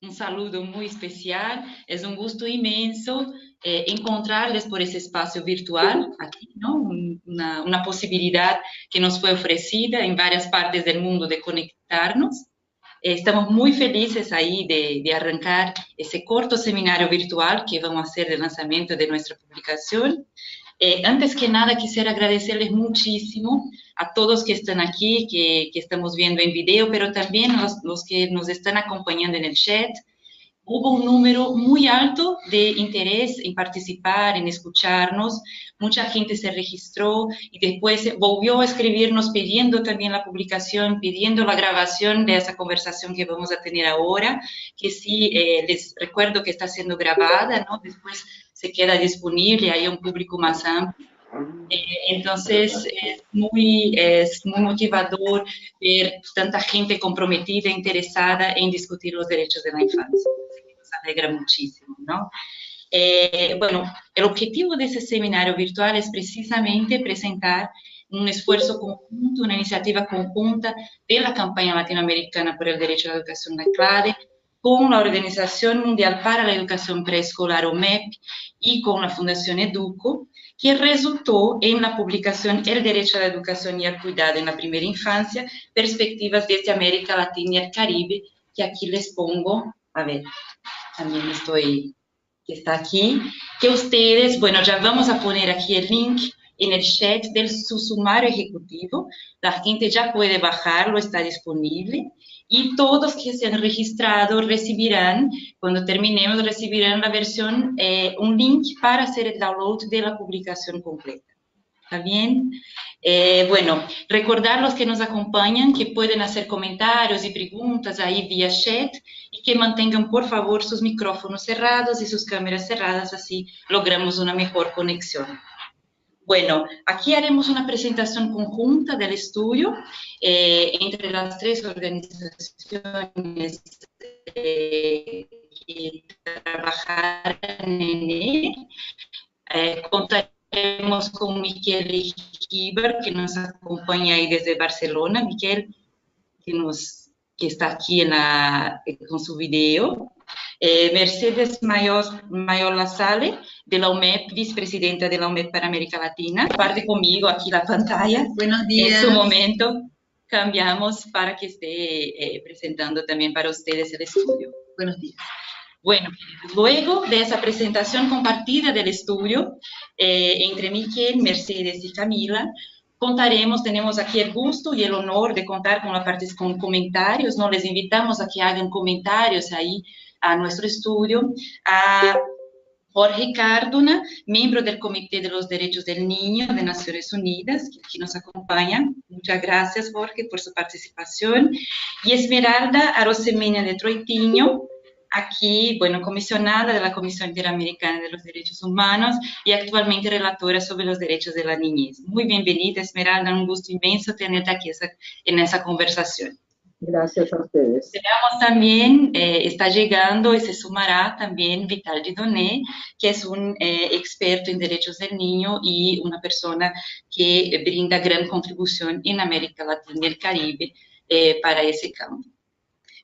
Un saludo muy especial. Es un gusto inmenso encontrarles por ese espacio virtual aquí, ¿no? Una posibilidad que nos fue ofrecida en varias partes del mundo de conectarnos. Estamos muy felices ahí de arrancar ese corto seminario virtual que vamos a hacer de lanzamiento de nuestra publicación. Antes que nada, quisiera agradecerles muchísimo a todos que están aquí, que estamos viendo en video, pero también los que nos están acompañando en el chat. Hubo un número muy alto de interés en participar, en escucharnos. Mucha gente se registró y después volvió a escribirnos pidiendo también la publicación, pidiendo la grabación de esa conversación que vamos a tener ahora, que sí, les recuerdo que está siendo grabada, ¿no? Después se queda disponible ahí a un público más amplio. Entonces, es muy motivador ver tanta gente comprometida, interesada en discutir los derechos de la infancia. Nos alegra muchísimo, ¿no? Bueno, el objetivo de ese seminario virtual es precisamente presentar un esfuerzo conjunto, una iniciativa conjunta de la campaña latinoamericana por el derecho a la educación de CLADE con la Organización Mundial para la Educación Preescolar, OMEP, y con la Fundación Educo, que resultó en la publicación El derecho a la educación y al cuidado en la primera infancia, perspectivas desde América Latina y el Caribe, que aquí les pongo, a ver, también estoy, que está aquí, que ustedes, bueno, ya vamos a poner aquí el link en el chat del su sumario ejecutivo, la gente ya puede bajarlo, está disponible, y todos que se han registrado recibirán, cuando terminemos, recibirán la versión, un link para hacer el download de la publicación completa. ¿Está bien? Bueno, recordar los que nos acompañan que pueden hacer comentarios y preguntas ahí vía chat y que mantengan, por favor, sus micrófonos cerrados y sus cámaras cerradas, así logramos una mejor conexión. Bueno, aquí haremos una presentación conjunta del estudio entre las tres organizaciones que trabajaron en él. Contaremos con Miquel Giber, que nos acompaña ahí desde Barcelona. Miquel, que está aquí con su video. Mercedes Mayor Lasale, de la UMEP, vicepresidenta de la UMEP para América Latina. Comparte conmigo aquí la pantalla. Buenos días. En su momento cambiamos para que esté presentando también para ustedes el estudio. Buenos días. Bueno, luego de esa presentación compartida del estudio entre Miquel, Mercedes y Camila, tenemos aquí el gusto y el honor de contar con comentarios, ¿no? Les invitamos a que hagan comentarios ahí a nuestro estudio, a Jorge Cardona, miembro del Comité de los Derechos del Niño de Naciones Unidas, que aquí nos acompaña. Muchas gracias, Jorge, por su participación. Y Esmeralda Arosemena de Troitiño, aquí, bueno, comisionada de la Comisión Interamericana de los Derechos Humanos y actualmente relatora sobre los derechos de la niñez. Muy bienvenida, Esmeralda, un gusto inmenso tenerte aquí en esa conversación. Gracias a ustedes. Tenemos también, está llegando y se sumará también Vital Didoné, que es un experto en derechos del niño y una persona que brinda gran contribución en América Latina y el Caribe para ese campo.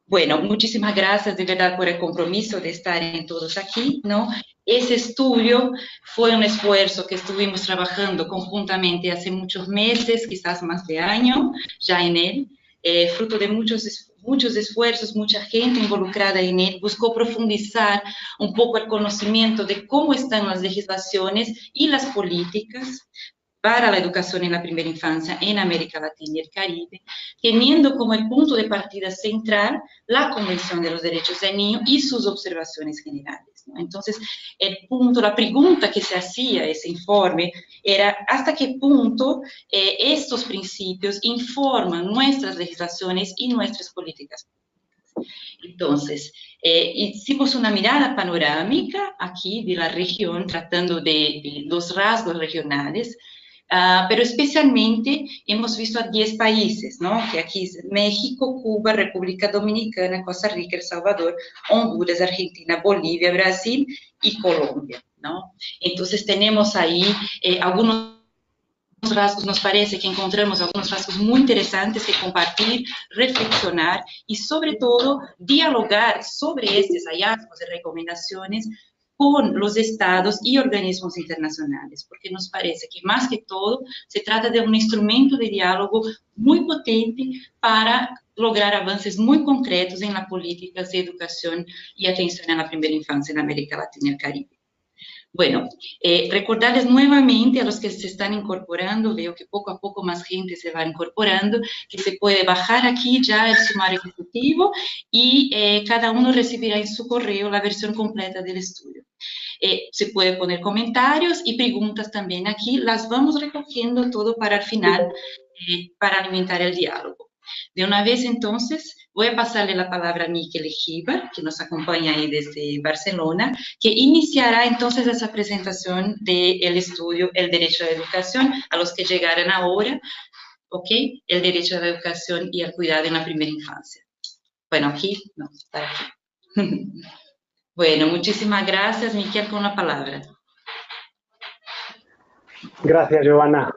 Bueno, muchísimas gracias de verdad por el compromiso de estar en todos aquí, ¿no? Ese estudio fue un esfuerzo que estuvimos trabajando conjuntamente hace muchos meses, quizás más de año, ya en él, fruto de muchos esfuerzos, mucha gente involucrada en él, buscó profundizar un poco el conocimiento de cómo están las legislaciones y las políticas para la educación en la primera infancia en América Latina y el Caribe, teniendo como el punto de partida central la Convención de los Derechos del Niño y sus observaciones generales, ¿no? Entonces, la pregunta que se hacía ese informe era hasta qué punto estos principios informan nuestras legislaciones y nuestras políticas. Entonces, hicimos una mirada panorámica aquí de la región, tratando de los rasgos regionales, pero especialmente hemos visto a 10 países, ¿no? Que aquí es México, Cuba, República Dominicana, Costa Rica, El Salvador, Honduras, Argentina, Bolivia, Brasil y Colombia, ¿no? Entonces tenemos ahí algunos rasgos, nos parece que encontramos algunos rasgos muy interesantes que compartir, reflexionar y sobre todo dialogar sobre estos hallazgos y recomendaciones con los estados y organismos internacionales, porque nos parece que más que todo se trata de un instrumento de diálogo muy potente para lograr avances muy concretos en las políticas de educación y atención a la primera infancia en América Latina y el Caribe. Bueno, recordarles nuevamente a los que se están incorporando, veo que poco a poco más gente se va incorporando, que se puede bajar aquí ya el sumario ejecutivo y cada uno recibirá en su correo la versión completa del estudio. Se puede poner comentarios y preguntas también aquí, las vamos recogiendo todo para el final, para alimentar el diálogo. De una vez, entonces, voy a pasarle la palabra a Miquel Egibar, que nos acompaña ahí desde Barcelona, que iniciará entonces esa presentación del estudio El Derecho a la Educación, a los que llegaran ahora, ¿ok? El Derecho a la Educación y al Cuidado en la Primera Infancia. Bueno, aquí, no, está aquí. Bueno, muchísimas gracias, Miquel, con la palabra. Gracias, Giovanna.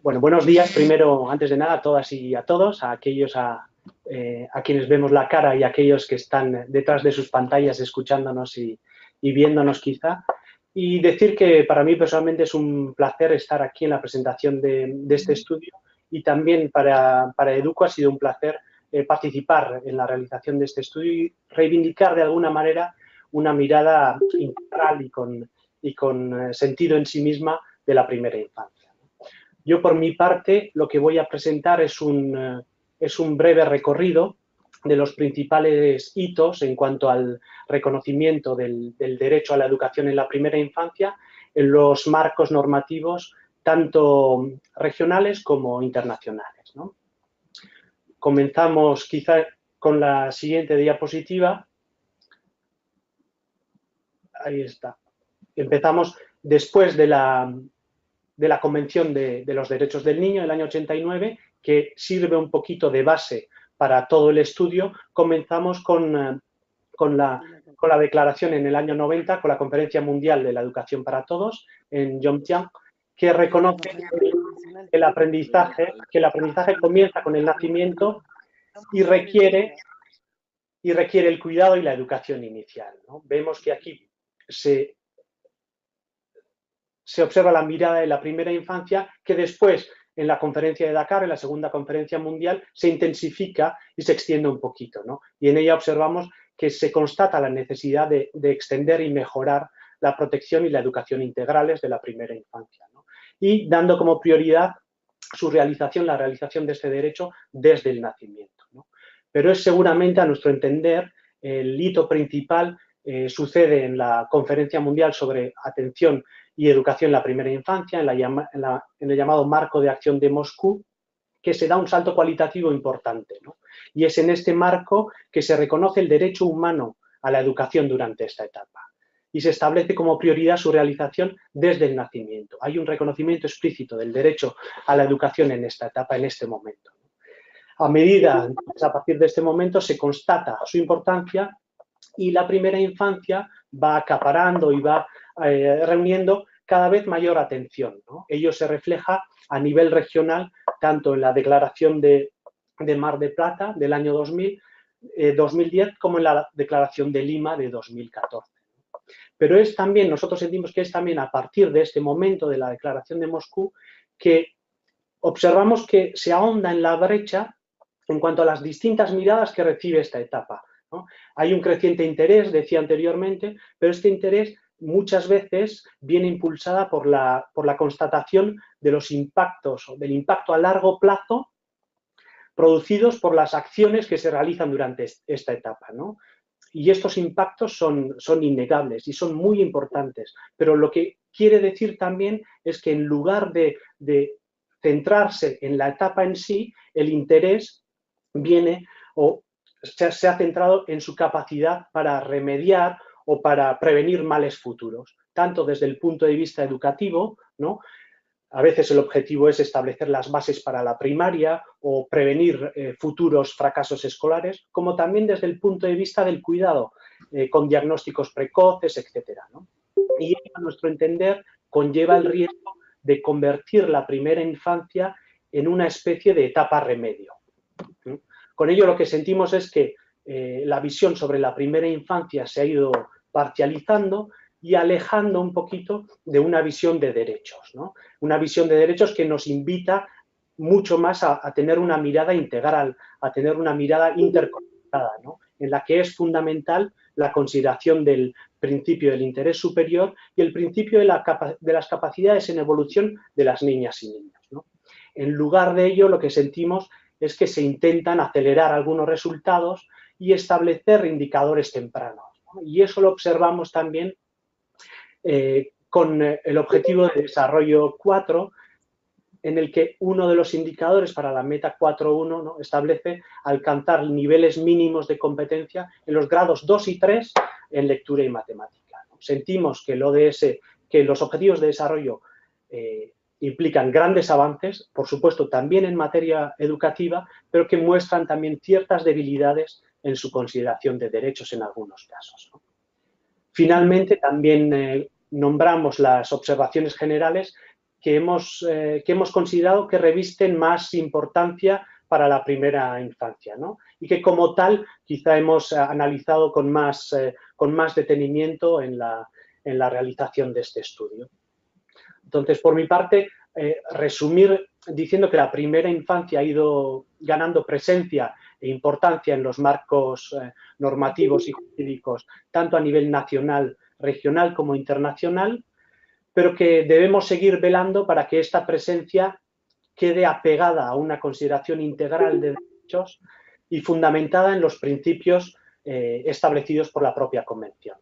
Bueno, buenos días primero, antes de nada, a todas y a todos, a aquellos a quienes vemos la cara y a aquellos que están detrás de sus pantallas escuchándonos y viéndonos quizá. Y decir que para mí personalmente es un placer estar aquí en la presentación de este estudio y también para Educo ha sido un placer participar en la realización de este estudio y reivindicar de alguna manera una mirada integral y con sentido en sí misma de la primera infancia. Yo, por mi parte, lo que voy a presentar es un breve recorrido de los principales hitos en cuanto al reconocimiento del derecho a la educación en la primera infancia en los marcos normativos tanto regionales como internacionales, ¿no? Comenzamos quizá con la siguiente diapositiva. Ahí está. Empezamos después de la Convención de los Derechos del Niño del año 89, que sirve un poquito de base para todo el estudio. Comenzamos con la declaración en el año 90, con la Conferencia Mundial de la Educación para Todos en Yomtien, que reconoce que el aprendizaje comienza con el nacimiento y requiere el cuidado y la educación inicial, ¿no? Vemos que aquí se observa la mirada de la primera infancia que después, en la conferencia de Dakar, en la segunda conferencia mundial, se intensifica y se extiende un poquito, ¿no? Y en ella observamos que se constata la necesidad de extender y mejorar la protección y la educación integrales de la primera infancia, ¿no? Y dando como prioridad la realización de este derecho desde el nacimiento, ¿no? Pero es seguramente, a nuestro entender, el hito principal sucede en la Conferencia Mundial sobre Atención y Educación en la Primera Infancia, en el llamado Marco de Acción de Moscú, que se da un salto cualitativo importante, ¿no? Y es en este marco que se reconoce el derecho humano a la educación durante esta etapa y se establece como prioridad su realización desde el nacimiento. Hay un reconocimiento explícito del derecho a la educación en esta etapa, en este momento. A partir de este momento se constata su importancia y la primera infancia va acaparando y va reuniendo cada vez mayor atención, ¿no? Ello se refleja a nivel regional tanto en la Declaración de Mar del Plata del año 2010 como en la Declaración de Lima de 2014. Pero nosotros sentimos que es también a partir de este momento de la Declaración de Moscú que observamos que se ahonda en la brecha en cuanto a las distintas miradas que recibe esta etapa, ¿no? Hay un creciente interés, decía anteriormente, pero este interés muchas veces viene impulsada por la constatación de los impactos o del impacto a largo plazo producidos por las acciones que se realizan durante esta etapa, ¿no? Y estos impactos son innegables y son muy importantes, pero lo que quiere decir también es que en lugar de centrarse en la etapa en sí, el interés viene o se ha centrado en su capacidad para remediar o para prevenir males futuros, tanto desde el punto de vista educativo, ¿no? A veces el objetivo es establecer las bases para la primaria o prevenir futuros fracasos escolares, como también desde el punto de vista del cuidado, con diagnósticos precoces, etcétera, ¿no? Y a nuestro entender conlleva el riesgo de convertir la primera infancia en una especie de etapa remedio. Con ello lo que sentimos es que la visión sobre la primera infancia se ha ido parcializando y alejando un poquito de una visión de derechos, ¿no? Una visión de derechos que nos invita mucho más a tener una mirada integral, a tener una mirada interconectada, ¿no? En la que es fundamental la consideración del principio del interés superior y el principio de las capacidades en evolución de las niñas y niños, ¿no? En lugar de ello, lo que sentimos es que se intentan acelerar algunos resultados y establecer indicadores tempranos, ¿no? Y eso lo observamos también con el Objetivo de Desarrollo 4, en el que uno de los indicadores para la meta 4.1, ¿no?, establece alcanzar niveles mínimos de competencia en los grados 2 y 3 en lectura y matemática, ¿no? Sentimos que el ODS, que los Objetivos de Desarrollo implican grandes avances, por supuesto también en materia educativa, pero que muestran también ciertas debilidades en su consideración de derechos en algunos casos, ¿no? Finalmente, también nombramos las observaciones generales que hemos considerado que revisten más importancia para la primera infancia, ¿no? Y que como tal quizá hemos analizado con más detenimiento en la realización de este estudio. Entonces, por mi parte, resumir diciendo que la primera infancia ha ido ganando presencia e importancia en los marcos normativos y jurídicos, tanto a nivel nacional, regional como internacional, pero que debemos seguir velando para que esta presencia quede apegada a una consideración integral de derechos y fundamentada en los principios establecidos por la propia Convención.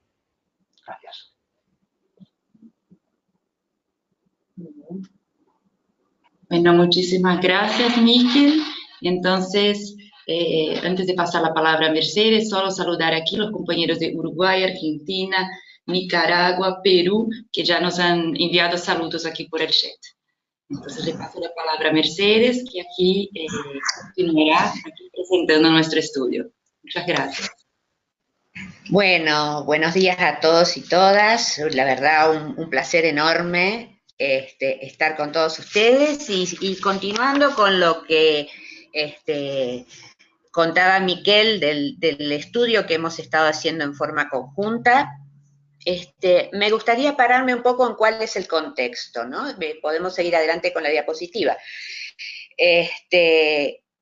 Gracias. Bueno, muchísimas gracias, Miquel. Entonces, antes de pasar la palabra a Mercedes, solo saludar aquí a los compañeros de Uruguay, Argentina, Nicaragua, Perú, que ya nos han enviado saludos aquí por el chat. Entonces, le paso la palabra a Mercedes, que aquí continuará aquí presentando nuestro estudio. Muchas gracias. Bueno, buenos días a todos y todas. La verdad, un placer enorme estar con todos ustedes y continuando con lo que contaba Miquel del estudio que hemos estado haciendo en forma conjunta. Me gustaría pararme un poco en cuál es el contexto, ¿no? Podemos seguir adelante con la diapositiva.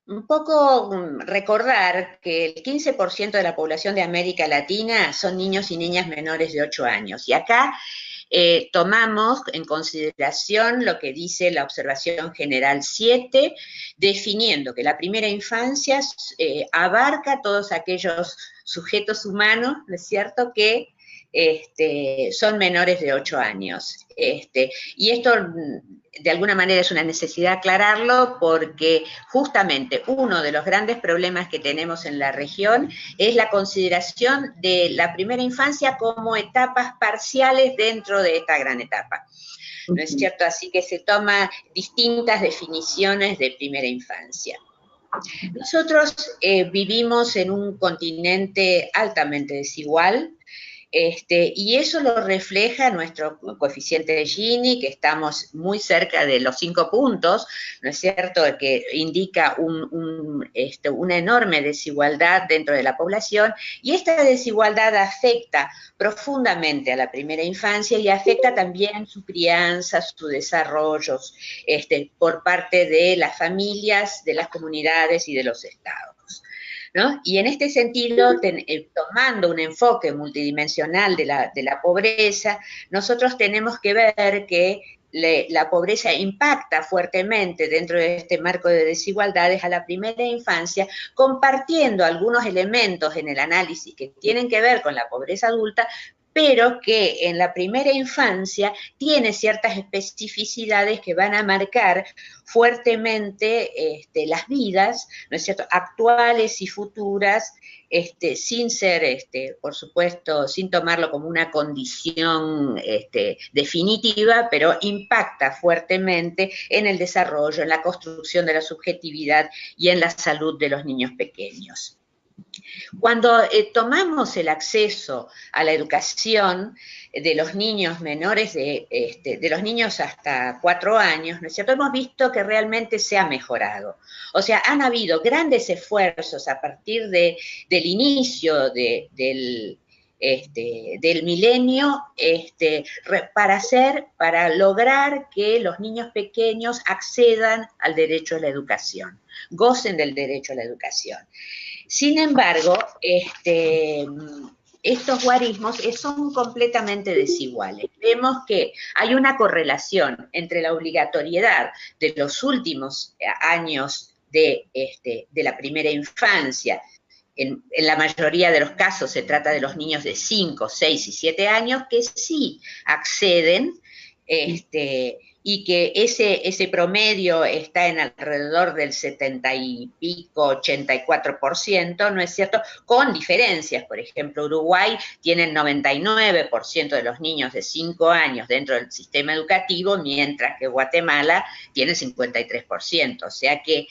Un poco recordar que el 15% de la población de América Latina son niños y niñas menores de 8 años. Y acá tomamos en consideración lo que dice la Observación General 7, definiendo que la primera infancia abarca todos aquellos sujetos humanos, ¿no es cierto?, que son menores de 8 años. Y esto, de alguna manera, es una necesidad aclararlo porque justamente uno de los grandes problemas que tenemos en la región es la consideración de la primera infancia como etapas parciales dentro de esta gran etapa. ¿No es cierto? Así que se toman distintas definiciones de primera infancia. Nosotros vivimos en un continente altamente desigual, y eso lo refleja nuestro coeficiente de Gini, que estamos muy cerca de los 5 puntos, ¿no es cierto?, que indica una enorme desigualdad dentro de la población, y esta desigualdad afecta profundamente a la primera infancia y afecta también su crianza, su desarrollo, por parte de las familias, de las comunidades y de los estados, ¿no? Y en este sentido, tomando un enfoque multidimensional de la pobreza, nosotros tenemos que ver que la pobreza impacta fuertemente dentro de este marco de desigualdades a la primera infancia, compartiendo algunos elementos en el análisis que tienen que ver con la pobreza adulta, pero que en la primera infancia tiene ciertas especificidades que van a marcar fuertemente las vidas, ¿no es cierto?, actuales y futuras, sin ser, por supuesto, sin tomarlo como una condición definitiva, pero impacta fuertemente en el desarrollo, en la construcción de la subjetividad y en la salud de los niños pequeños. Cuando tomamos el acceso a la educación de los niños menores, de los niños hasta 4 años, ¿no es cierto?, hemos visto que realmente se ha mejorado. O sea, han habido grandes esfuerzos a partir del inicio del milenio para lograr que los niños pequeños accedan al derecho a la educación, gocen del derecho a la educación. Sin embargo, estos guarismos son completamente desiguales. Vemos que hay una correlación entre la obligatoriedad de los últimos años de la primera infancia. En la mayoría de los casos se trata de los niños de 5, 6 y 7 años que sí acceden, y que ese promedio está en alrededor del 70 y pico, 84%, ¿no es cierto?, con diferencias. Por ejemplo, Uruguay tiene el 99% de los niños de 5 años dentro del sistema educativo, mientras que Guatemala tiene el 53%, o sea que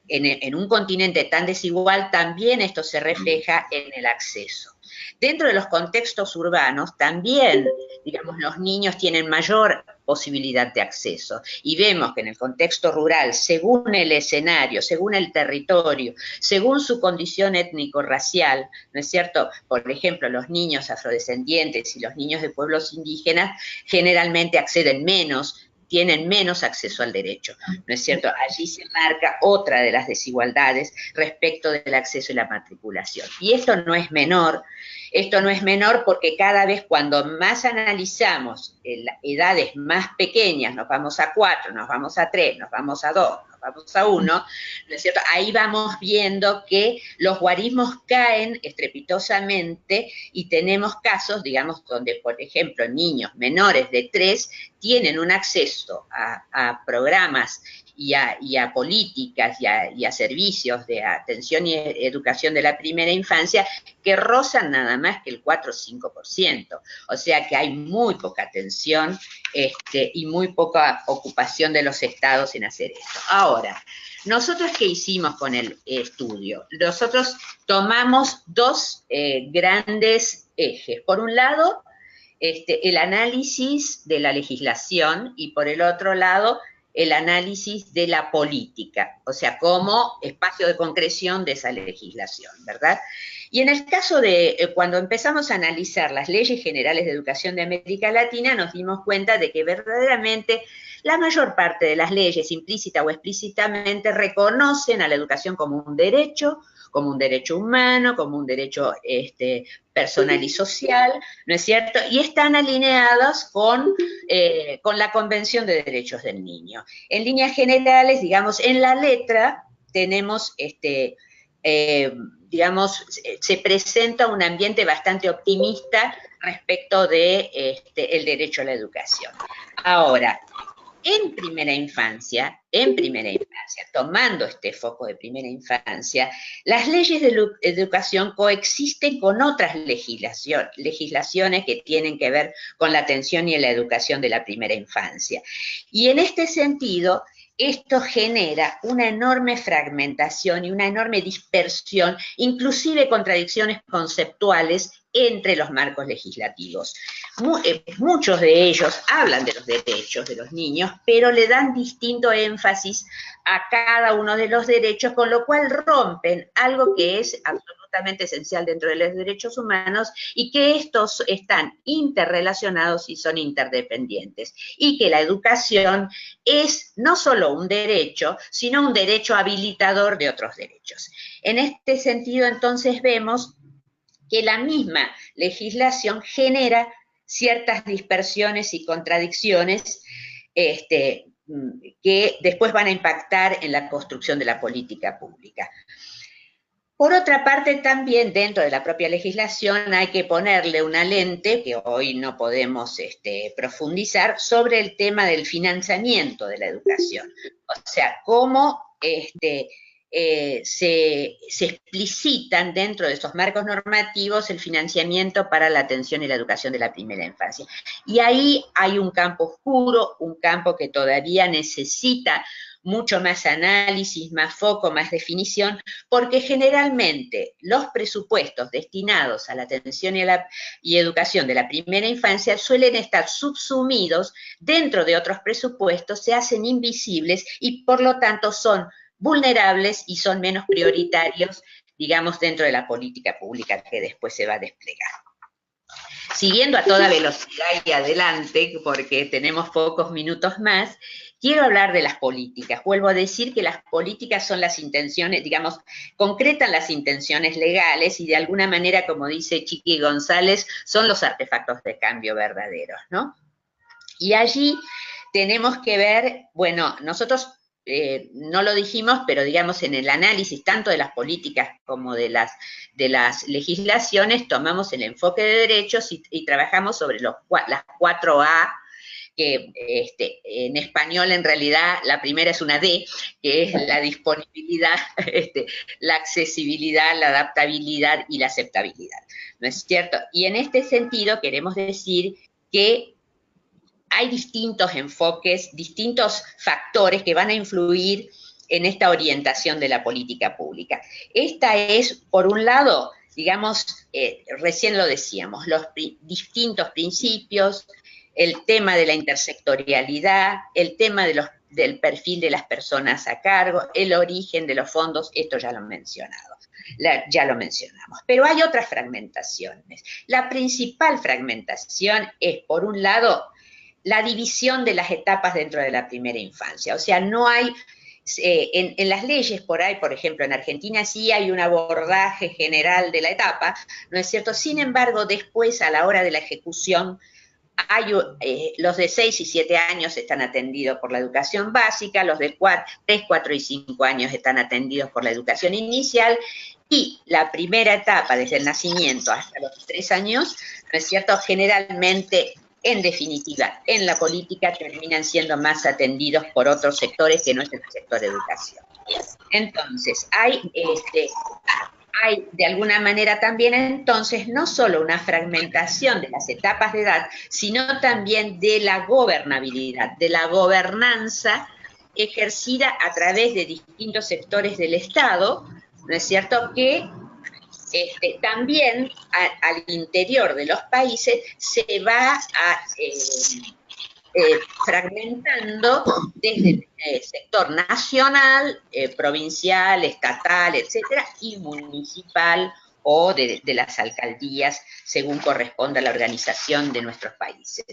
en un continente tan desigual también esto se refleja en el acceso. Dentro de los contextos urbanos también, digamos, los niños tienen mayor posibilidad de acceso. Y vemos que en el contexto rural, según el escenario, según el territorio, según su condición étnico-racial, ¿no es cierto? Por ejemplo, los niños afrodescendientes y los niños de pueblos indígenas generalmente acceden menos, tienen menos acceso al derecho, ¿no es cierto? Allí se marca otra de las desigualdades respecto del acceso y la matriculación. Y esto no es menor porque cada vez cuando más analizamos edades más pequeñas, nos vamos a 4, nos vamos a 3, nos vamos a 2, nos vamos a 1, ¿no es cierto? Ahí vamos viendo que los guarismos caen estrepitosamente y tenemos casos, digamos, donde, por ejemplo, niños menores de 3 tienen un acceso a programas y a políticas y a servicios de atención y educación de la primera infancia que rozan nada más que el 4 o 5%. O sea que hay muy poca atención y muy poca ocupación de los estados en hacer esto. Ahora, ¿nosotros qué hicimos con el estudio? Nosotros tomamos dos grandes ejes. Por un lado, el análisis de la legislación y por el otro lado, el análisis de la política, o sea, como espacio de concreción de esa legislación, ¿verdad? Y en el caso de cuando empezamos a analizar las leyes generales de educación de América Latina, nos dimos cuenta de que verdaderamente la mayor parte de las leyes, implícita o explícitamente, reconocen a la educación como un derecho humano, como un derecho personal y social, ¿no es cierto? Y están alineadas con la Convención de Derechos del Niño. En líneas generales, digamos, en la letra tenemos, digamos, se presenta un ambiente bastante optimista respecto de el derecho a la educación. Ahora, en primera infancia, tomando este foco de primera infancia, las leyes de educación coexisten con otras legislaciones que tienen que ver con la atención y la educación de la primera infancia. Y en este sentido, esto genera una enorme fragmentación y una enorme dispersión, inclusive contradicciones conceptuales entre los marcos legislativos. Muchos de ellos hablan de los derechos de los niños, pero le dan distinto énfasis a cada uno de los derechos, con lo cual rompen algo que es absolutamente esencial dentro de los derechos humanos y que estos están interrelacionados y son interdependientes. Y que la educación es no solo un derecho, sino un derecho habilitador de otros derechos. En este sentido, entonces, vemos que la misma legislación genera ciertas dispersiones y contradicciones que después van a impactar en la construcción de la política pública. Por otra parte, también dentro de la propia legislación hay que ponerle una lente, que hoy no podemos profundizar, sobre el tema del financiamiento de la educación. O sea, cómo se explicitan dentro de esos marcos normativos el financiamiento para la atención y la educación de la primera infancia. Y ahí hay un campo oscuro, un campo que todavía necesita mucho más análisis, más foco, más definición, porque generalmente los presupuestos destinados a la atención y educación de la primera infancia suelen estar subsumidos dentro de otros presupuestos, se hacen invisibles y por lo tanto son vulnerables y son menos prioritarios, digamos, dentro de la política pública que después se va a desplegar. Siguiendo a toda velocidad y adelante, porque tenemos pocos minutos más, quiero hablar de las políticas. Vuelvo a decir que las políticas son las intenciones, digamos, concretan las intenciones legales y de alguna manera, como dice Chiqui González, son los artefactos de cambio verdaderos, ¿no? Y allí tenemos que ver, bueno, nosotros no lo dijimos, pero digamos en el análisis tanto de las políticas como de las legislaciones, tomamos el enfoque de derechos y trabajamos sobre las 4A, que en español en realidad la primera es una D, que es la disponibilidad, la accesibilidad, la adaptabilidad y la aceptabilidad, ¿no es cierto? Y en este sentido queremos decir que hay distintos enfoques, distintos factores que van a influir en esta orientación de la política pública. Esta es, por un lado, digamos, recién lo decíamos, los distintos principios, el tema de la intersectorialidad, el tema del perfil de las personas a cargo, el origen de los fondos, esto ya lo he mencionado. Ya lo mencionamos, pero hay otras fragmentaciones. La principal fragmentación es, por un lado, la división de las etapas dentro de la primera infancia. O sea, no hay, en las leyes por ahí, por ejemplo, en Argentina sí hay un abordaje general de la etapa, ¿no es cierto? Sin embargo, después, a la hora de la ejecución, los de 6 y 7 años están atendidos por la educación básica, los de 3, 4 y 5 años están atendidos por la educación inicial, y la primera etapa, desde el nacimiento hasta los 3 años, ¿no es cierto?, generalmente, en definitiva, en la política terminan siendo más atendidos por otros sectores que no es el sector de educación. Entonces, hay de alguna manera también entonces no solo una fragmentación de las etapas de edad, sino también de la gobernabilidad, de la gobernanza ejercida a través de distintos sectores del Estado, ¿no es cierto?, que también al interior de los países se va fragmentando desde el sector nacional, provincial, estatal, etcétera, y municipal o de las alcaldías, según corresponda a la organización de nuestros países,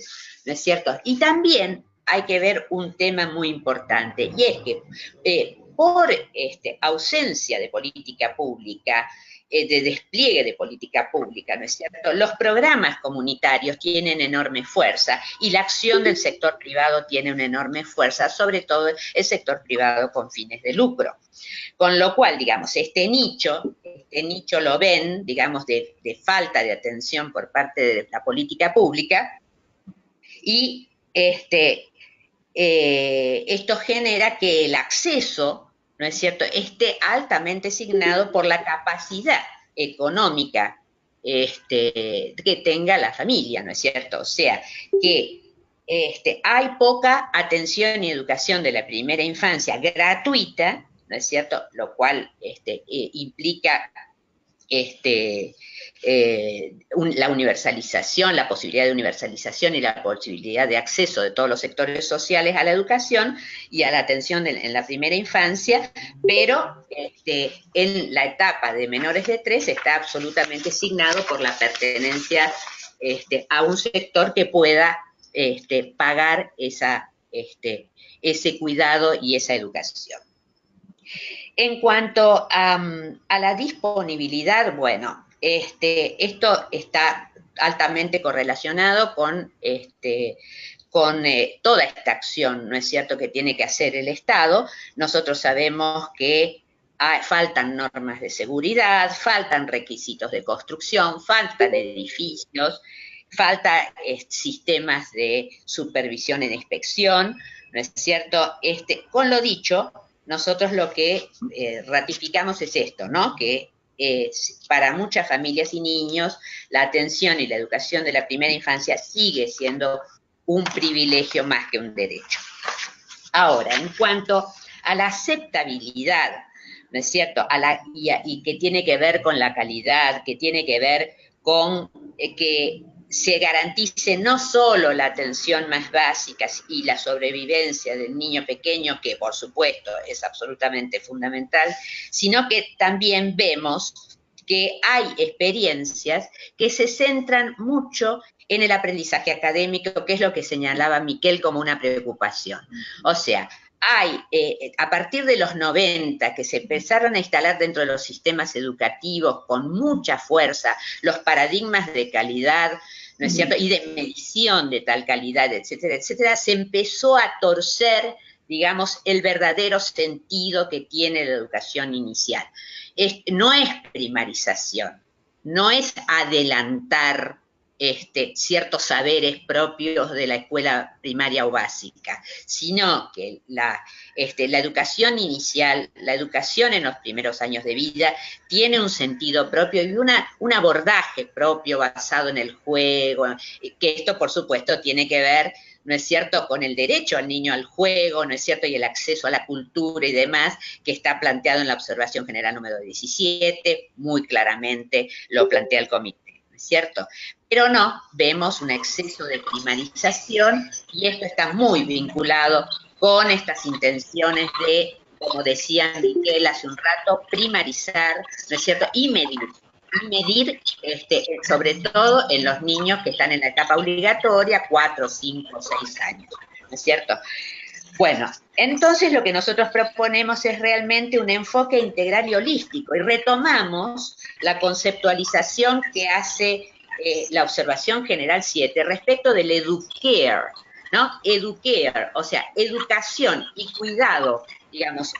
¿no es cierto? Y también hay que ver un tema muy importante, y es que por ausencia de política pública, de despliegue de política pública, ¿no es cierto?, los programas comunitarios tienen enorme fuerza y la acción del sector privado tiene una enorme fuerza, sobre todo el sector privado con fines de lucro. Con lo cual, digamos, este nicho lo ven, digamos, de falta de atención por parte de la política pública y esto genera que el acceso, ¿no es cierto?, esté altamente signado por la capacidad económica que tenga la familia, ¿no es cierto? O sea, que hay poca atención y educación de la primera infancia gratuita, ¿no es cierto?, lo cual implica la universalización, la posibilidad de universalización y la posibilidad de acceso de todos los sectores sociales a la educación y a la atención en la primera infancia, pero en la etapa de menores de 3 está absolutamente signado por la pertenencia a un sector que pueda pagar ese cuidado y esa educación. En cuanto a la disponibilidad, bueno, esto está altamente correlacionado con toda esta acción, ¿no es cierto?, que tiene que hacer el Estado. Nosotros sabemos que faltan normas de seguridad, faltan requisitos de construcción, faltan edificios, faltan sistemas de supervisión e inspección, ¿no es cierto? Con lo dicho, nosotros lo que ratificamos es esto, ¿no?, que para muchas familias y niños la atención y la educación de la primera infancia sigue siendo un privilegio más que un derecho. Ahora, en cuanto a la aceptabilidad, ¿no es cierto? Y que tiene que ver con la calidad, que tiene que ver con que se garantice no solo la atención más básica y la sobrevivencia del niño pequeño, que por supuesto es absolutamente fundamental, sino que también vemos que hay experiencias que se centran mucho en el aprendizaje académico, que es lo que señalaba Miquel como una preocupación. O sea, hay, a partir de los 90, que se empezaron a instalar dentro de los sistemas educativos con mucha fuerza los paradigmas de calidad, ¿no es cierto?, y de medición de tal calidad, etcétera, etcétera, se empezó a torcer, digamos, el verdadero sentido que tiene la educación inicial. No es primarización, no es adelantar ciertos saberes propios de la escuela primaria o básica, sino que la educación inicial, la educación en los primeros años de vida, tiene un sentido propio y un abordaje propio basado en el juego, que esto, por supuesto, tiene que ver, ¿no es cierto?, con el derecho al niño al juego, ¿no es cierto?, y el acceso a la cultura y demás, que está planteado en la Observación General número 17, muy claramente lo plantea el comité, ¿no es cierto? Pero no, vemos un exceso de primarización y esto está muy vinculado con estas intenciones de, como decía Miquel hace un rato, primarizar, ¿no es cierto?, y medir sobre todo en los niños que están en la etapa obligatoria, 4, 5, 6 años, ¿no es cierto? Bueno, entonces lo que nosotros proponemos es realmente un enfoque integral y holístico, y retomamos la conceptualización que hace la Observación General 7 respecto del educare, ¿no? Educare, o sea, educación y cuidado, digamos,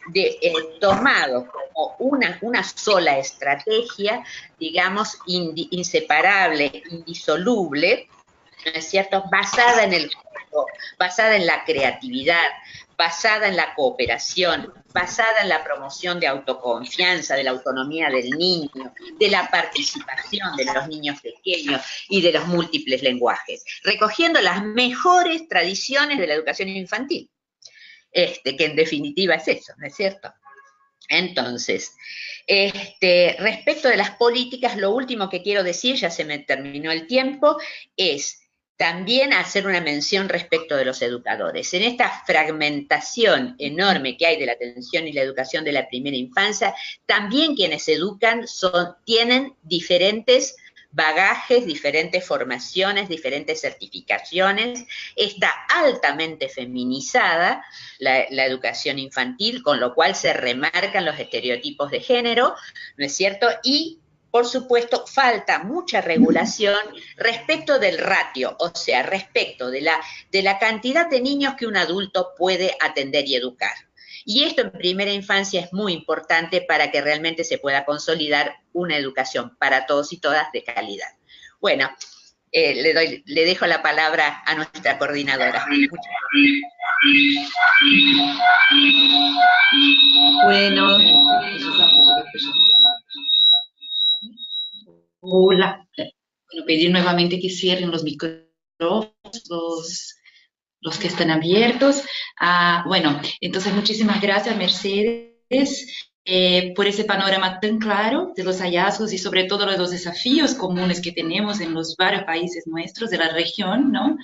tomado como una sola estrategia, digamos, inseparable, indisoluble, ¿no es cierto?, basada en el juego, basada en la creatividad, basada en la cooperación, basada en la promoción de autoconfianza, de la autonomía del niño, de la participación de los niños pequeños y de los múltiples lenguajes, recogiendo las mejores tradiciones de la educación infantil, que en definitiva es eso, ¿no es cierto? Entonces, respecto de las políticas, lo último que quiero decir, ya se me terminó el tiempo, es también hacer una mención respecto de los educadores. En esta fragmentación enorme que hay de la atención y la educación de la primera infancia, también quienes educan tienen diferentes bagajes, diferentes formaciones, diferentes certificaciones. Está altamente feminizada la educación infantil, con lo cual se remarcan los estereotipos de género, ¿no es cierto? Y por supuesto, falta mucha regulación respecto del ratio, o sea, respecto de la cantidad de niños que un adulto puede atender y educar. Y esto en primera infancia es muy importante para que realmente se pueda consolidar una educación para todos y todas de calidad. Bueno, le dejo la palabra a nuestra coordinadora. Bueno. Hola. Bueno, pedir nuevamente que cierren los micrófonos, los que están abiertos. Bueno, entonces muchísimas gracias, Mercedes, por ese panorama tan claro de los hallazgos y sobre todo de los desafíos comunes que tenemos en los varios países nuestros de la región, ¿no?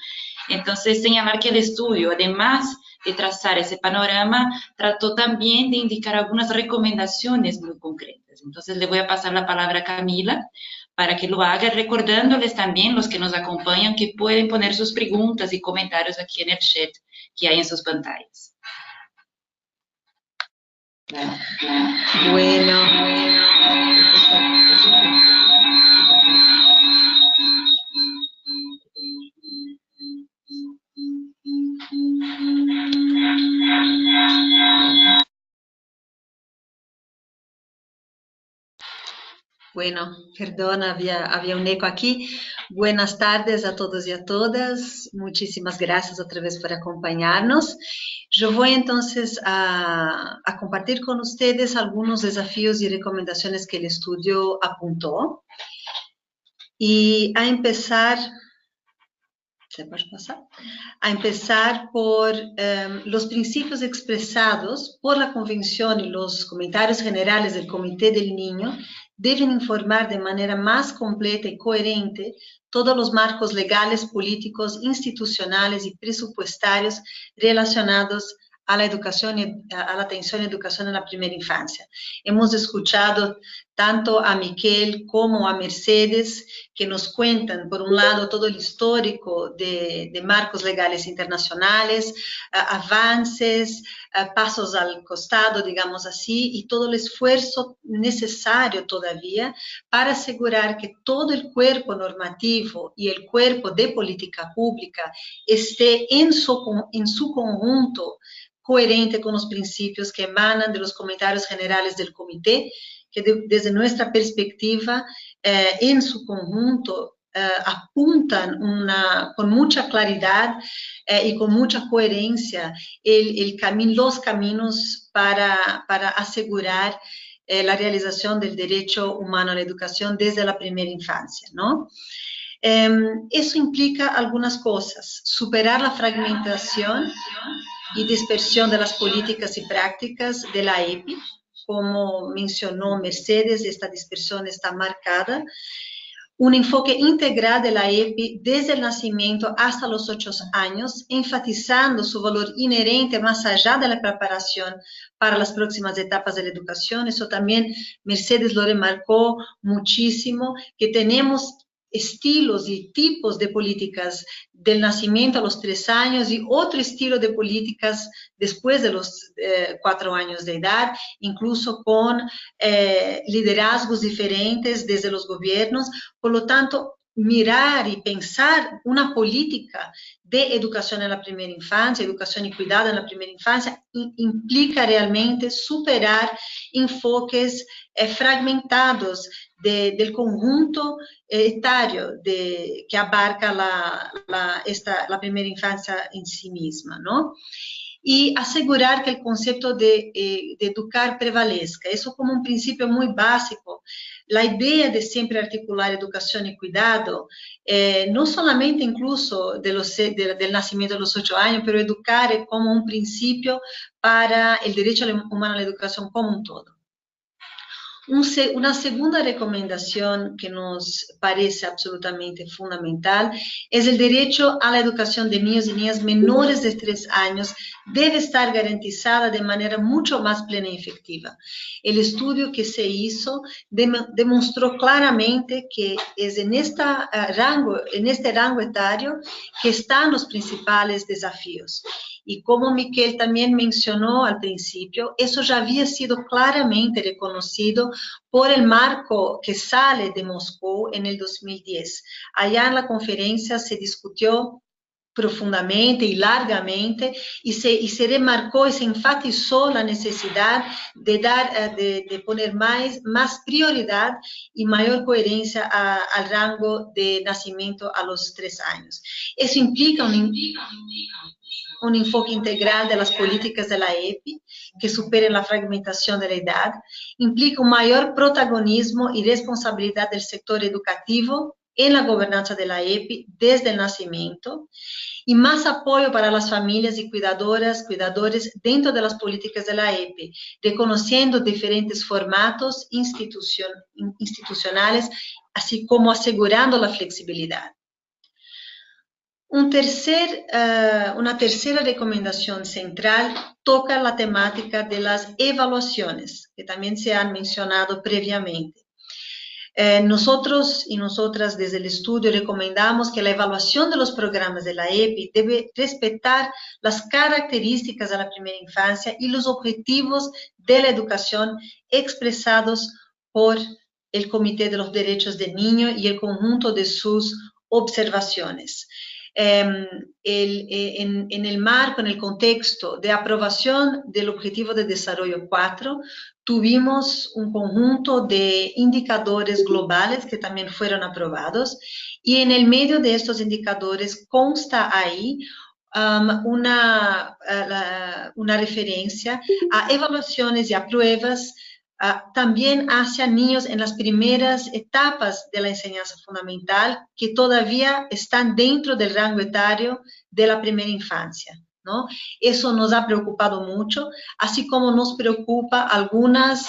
Entonces, señalar que el estudio, además de trazar ese panorama, trató también de indicar algunas recomendaciones muy concretas. Entonces, le voy a pasar la palabra a Camila para que lo haga, recordándoles también, los que nos acompañan, que pueden poner sus preguntas y comentarios aquí en el chat que hay en sus pantallas. Bueno. Bueno, perdón, había un eco aquí. Buenas tardes a todos y a todas. Muchísimas gracias otra vez por acompañarnos. Yo voy entonces a compartir con ustedes algunos desafíos y recomendaciones que el estudio apuntó. Y a empezar ¿Se puede pasar? A empezar por los principios expresados por la Convención y los comentarios generales del Comité del Niño deben informar de manera más completa y coherente todos los marcos legales, políticos, institucionales y presupuestarios relacionados a la educación, a la atención y educación en la primera infancia. Hemos escuchado tanto a Miquel como a Mercedes, que nos cuentan, por un lado, todo el histórico de marcos legales internacionales, avances, pasos al costado, digamos así, y todo el esfuerzo necesario todavía para asegurar que todo el cuerpo normativo y el cuerpo de política pública esté en su conjunto coherente con los principios que emanan de los comentarios generales del comité, que desde nuestra perspectiva, en su conjunto, apuntan con mucha claridad y con mucha coherencia los caminos para asegurar la realización del derecho humano a la educación desde la primera infancia, ¿no? Eso implica algunas cosas: superar la fragmentación y dispersión de las políticas y prácticas de la EPI. Como mencionó Mercedes, esta dispersión está marcada. Un enfoque integral de la EPI desde el nacimiento hasta los 8 años, enfatizando su valor inherente más allá de la preparación para las próximas etapas de la educación. Eso también Mercedes lo remarcó muchísimo, que tenemos estilos y tipos de políticas del nacimiento a los 3 años y otro estilo de políticas después de los 4 años de edad, incluso con liderazgos diferentes desde los gobiernos. Por lo tanto, mirar y pensar una política de educación en la primera infancia, educación y cuidado en la primera infancia, implica realmente superar enfoques fragmentados del conjunto etario que abarca la primera infancia en sí misma, ¿no? Y asegurar que el concepto de educar prevalezca. Eso como un principio muy básico. La idea de siempre articular educación y cuidado, no solamente incluso del nacimiento de los 8 años, pero educar como un principio para el derecho humano a la educación como un todo. Una segunda recomendación que nos parece absolutamente fundamental es el derecho a la educación de niños y niñas menores de 3 años debe estar garantizada de manera mucho más plena y efectiva. El estudio que se hizo demostró claramente que es en este rango etario que están los principales desafíos. Y como Miquel también mencionó al principio, eso ya había sido claramente reconocido por el marco que sale de Moscú en el 2010. Allá en la conferencia se discutió profundamente y largamente y se remarcó y se enfatizó la necesidad de poner más prioridad y mayor coherencia al rango de nacimiento a los 3 años. Eso implica un enfoque integral de las políticas de la EPI que superen la fragmentación de la edad, implica un mayor protagonismo y responsabilidad del sector educativo en la gobernanza de la EPI desde el nacimiento y más apoyo para las familias y cuidadores dentro de las políticas de la EPI, reconociendo diferentes formatos institucionales, así como asegurando la flexibilidad. Una tercera recomendación central toca la temática de las evaluaciones, que también se han mencionado previamente. Nosotros y nosotras desde el estudio recomendamos que la evaluación de los programas de la EPI debe respetar las características de la primera infancia y los objetivos de la educación expresados por el Comité de los Derechos del Niño y el conjunto de sus observaciones. En el marco, en el contexto de aprobación del Objetivo de Desarrollo 4, tuvimos un conjunto de indicadores globales que también fueron aprobados y en el medio de estos indicadores consta ahí una referencia a evaluaciones y a pruebas también hacia niños en las primeras etapas de la enseñanza fundamental que todavía están dentro del rango etario de la primera infancia, ¿no? Eso nos ha preocupado mucho, así como nos preocupa algunos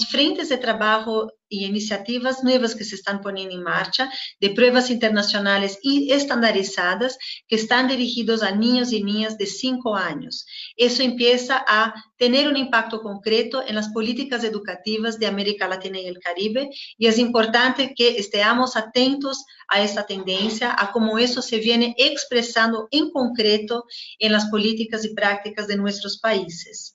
frentes de trabajo y iniciativas nuevas que se están poniendo en marcha, de pruebas internacionales y estandarizadas que están dirigidos a niños y niñas de 5 años. Eso empieza a tener un impacto concreto en las políticas educativas de América Latina y el Caribe, y es importante que estemos atentos a esta tendencia, a cómo eso se viene expresando en concreto en las políticas y prácticas de nuestros países.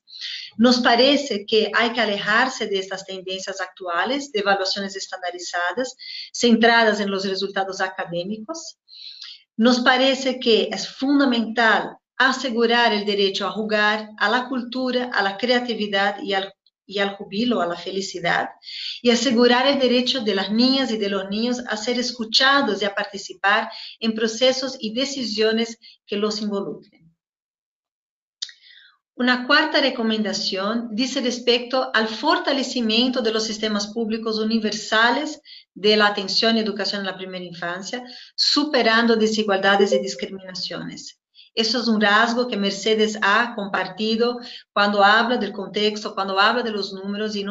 Nos parece que hay que alejarse de estas tendencias actuales de evaluaciones estandarizadas, centradas en los resultados académicos. Nos parece que es fundamental asegurar el derecho a jugar, a la cultura, a la creatividad y al júbilo, a la felicidad, y asegurar el derecho de las niñas y de los niños a ser escuchados y a participar en procesos y decisiones que los involucren. Una cuarta recomendación dice respecto al fortalecimiento de los sistemas públicos universales de la atención y educación en la primera infancia, superando desigualdades y discriminaciones. Eso es un rasgo que Mercedes ha compartido cuando habla del contexto, cuando habla de los números, y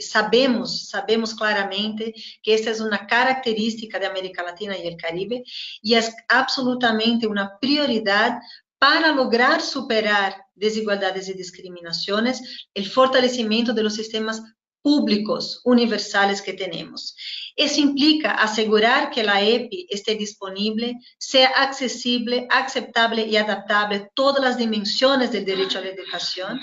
sabemos claramente que esta es una característica de América Latina y el Caribe, y es absolutamente una prioridad para lograr superar desigualdades y discriminaciones, el fortalecimiento de los sistemas públicos universales que tenemos. Eso implica asegurar que la EPI esté disponible, sea accesible, aceptable y adaptable a todas las dimensiones del derecho a la educación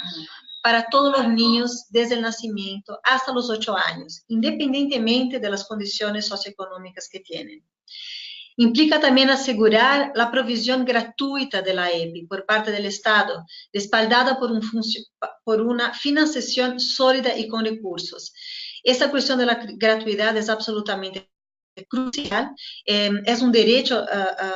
para todos los niños desde el nacimiento hasta los 8 años, independientemente de las condiciones socioeconómicas que tienen. Implica también asegurar la provisión gratuita de la EPI por parte del Estado, respaldada por una financiación sólida y con recursos. Esta cuestión de la gratuidad es absolutamente crucial, es un derecho,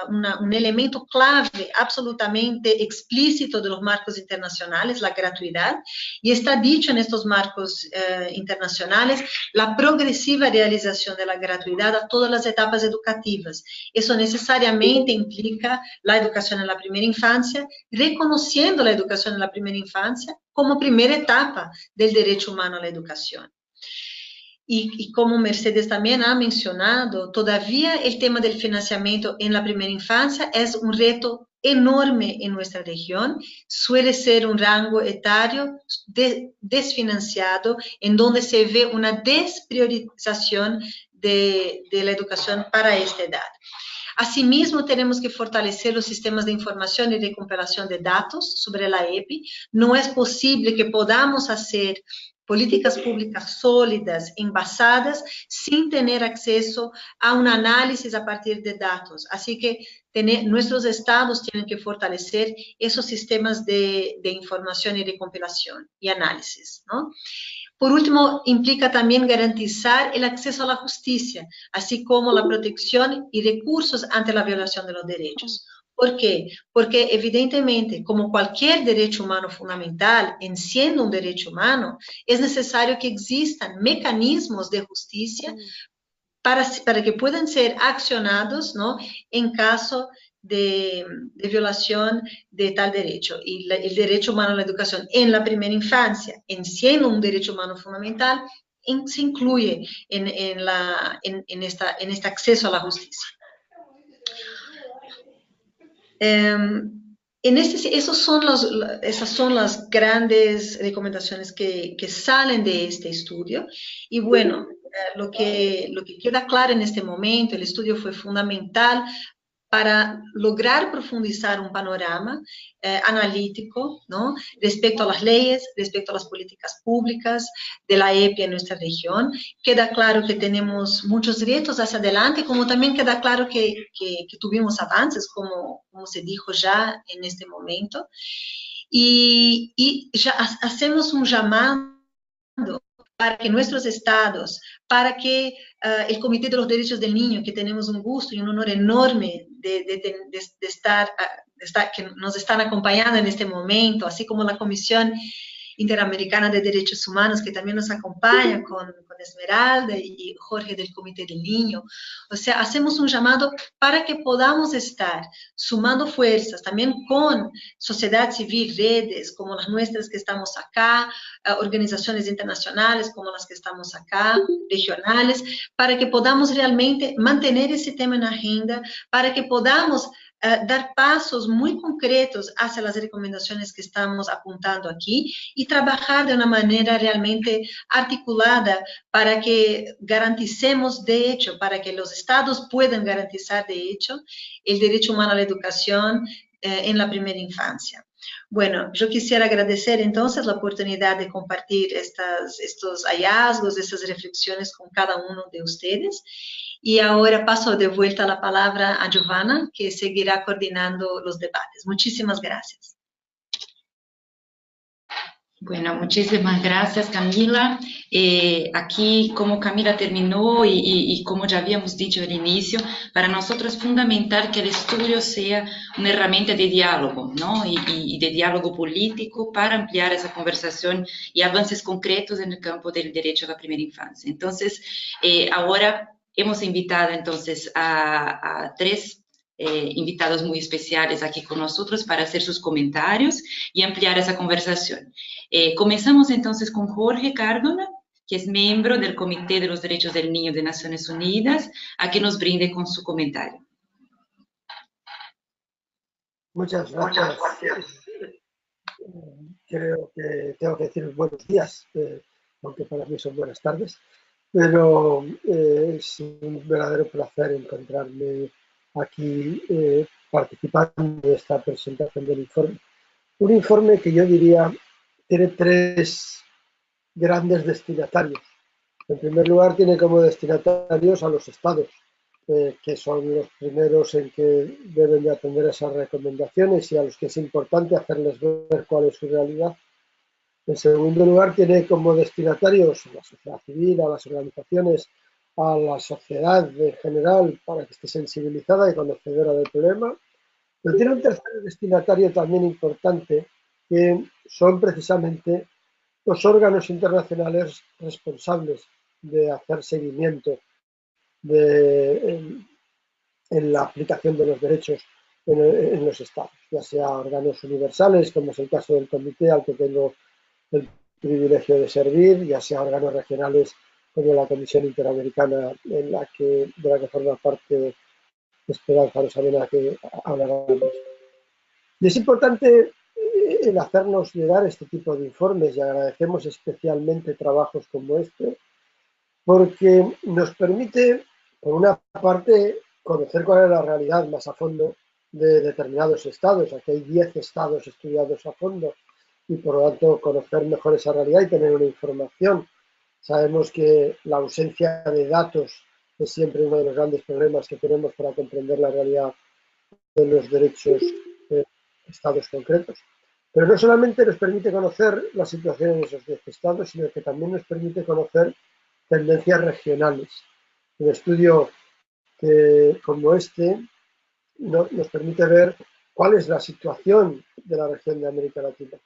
un elemento clave absolutamente explícito de los marcos internacionales, la gratuidad, y está dicho en estos marcos internacionales la progresiva realización de la gratuidad a todas las etapas educativas. Eso necesariamente implica la educación en la primera infancia, reconociendo la educación en la primera infancia como primera etapa del derecho humano a la educación. Y como Mercedes también ha mencionado, todavía el tema del financiamiento en la primera infancia es un reto enorme en nuestra región. Suele ser un rango etario desfinanciado, en donde se ve una despriorización de la educación para esta edad. Asimismo, tenemos que fortalecer los sistemas de información y recuperación de datos sobre la EPI. No es posible que podamos hacer políticas públicas sólidas, envasadas, sin tener acceso a un análisis a partir de datos. Así que nuestros estados tienen que fortalecer esos sistemas de información y recompilación y análisis, ¿no? Por último, implica también garantizar el acceso a la justicia, así como la protección y recursos ante la violación de los derechos. ¿Por qué? Porque evidentemente, como cualquier derecho humano fundamental, en siendo un derecho humano, es necesario que existan mecanismos de justicia para que puedan ser accionados, ¿no?, en caso de violación de tal derecho. Y el derecho humano a la educación en la primera infancia, en siendo un derecho humano fundamental, se incluye en este acceso a la justicia. Esas son las grandes recomendaciones que salen de este estudio. Y bueno, lo que queda claro en este momento, el estudio fue fundamental para lograr profundizar un panorama analítico, ¿no?, respecto a las leyes, respecto a las políticas públicas de la EPI en nuestra región. Queda claro que tenemos muchos retos hacia adelante, como también queda claro que tuvimos avances, como se dijo ya en este momento. Y ya hacemos un llamado para que nuestros estados, para que el Comité de los Derechos del Niño, que tenemos un gusto y un honor enorme de estar, que nos están acompañando en este momento, así como la Comisión Interamericana de Derechos Humanos, que también nos acompaña con Esmeralda y Jorge del Comité del Niño. O sea, hacemos un llamado para que podamos estar sumando fuerzas, también con sociedad civil, redes como las nuestras que estamos acá, organizaciones internacionales como las que estamos acá, regionales, para que podamos realmente mantener ese tema en agenda, para que podamos dar pasos muy concretos hacia las recomendaciones que estamos apuntando aquí y trabajar de una manera realmente articulada para que garanticemos de hecho, para que los estados puedan garantizar de hecho el derecho humano a la educación en la primera infancia. Bueno, yo quisiera agradecer entonces la oportunidad de compartir estos hallazgos, estas reflexiones con cada uno de ustedes. Y ahora paso de vuelta la palabra a Giovanna, que seguirá coordinando los debates. Muchísimas gracias. Bueno, muchísimas gracias, Camila. Aquí, como Camila terminó y como ya habíamos dicho al inicio, para nosotros es fundamental que el estudio sea una herramienta de diálogo, ¿no? Y de diálogo político para ampliar esa conversación y avances concretos en el campo del derecho a la primera infancia. Entonces, ahora hemos invitado entonces a tres invitados muy especiales aquí con nosotros para hacer sus comentarios y ampliar esa conversación. Comenzamos entonces con Jorge Cardona, que es miembro del Comité de los Derechos del Niño de Naciones Unidas, a que nos brinde con su comentario. Muchas gracias. Creo que tengo que decir buenos días, aunque para mí son buenas tardes, pero es un verdadero placer encontrarme aquí participando de esta presentación del informe. Un informe que yo diría tiene tres grandes destinatarios. En primer lugar, tiene como destinatarios a los estados, que son los primeros en que deben de atender esas recomendaciones y a los que es importante hacerles ver cuál es su realidad. En segundo lugar, tiene como destinatarios a la sociedad civil, a las organizaciones, a la sociedad en general, para que esté sensibilizada y conocedora del problema. Pero tiene un tercer destinatario también importante, que son precisamente los órganos internacionales responsables de hacer seguimiento en la aplicación de los derechos en los estados, ya sea órganos universales, como es el caso del comité al que tengo el privilegio de servir, ya sea órganos regionales como la Comisión Interamericana de la que forma parte Esperanza Rosamena, que hablaremos. Y es importante el hacernos llegar este tipo de informes y agradecemos especialmente trabajos como este porque nos permite, por una parte, conocer cuál es la realidad más a fondo de determinados estados. Aquí hay 10 estados estudiados a fondo y por lo tanto conocer mejor esa realidad y tener una información. Sabemos que la ausencia de datos es siempre uno de los grandes problemas que tenemos para comprender la realidad de los derechos de estados concretos. Pero no solamente nos permite conocer la situación en esos 10 estados, sino que también nos permite conocer tendencias regionales. Un estudio como este nos permite ver cuál es la situación de la región de América Latina.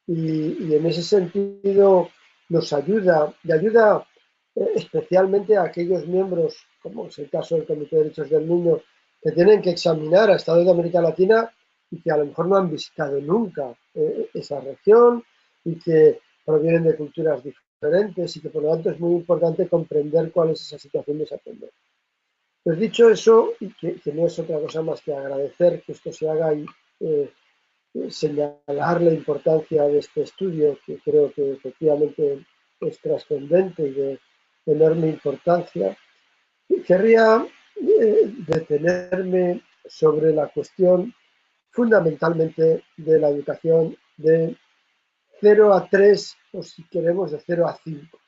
Y en ese sentido nos ayuda, y ayuda especialmente a aquellos miembros, como es el caso del Comité de Derechos del Niño, que tienen que examinar a estados de América Latina y que a lo mejor no han visitado nunca esa región y que provienen de culturas diferentes y que por lo tanto es muy importante comprender cuál es esa situación de esa tendencia. Pues dicho eso, y que no es otra cosa más que agradecer que esto se haga y señalar la importancia de este estudio, que creo que efectivamente es trascendente y de enorme importancia, querría detenerme sobre la cuestión fundamentalmente de la educación de 0 a 3 o si queremos de 0 a 5.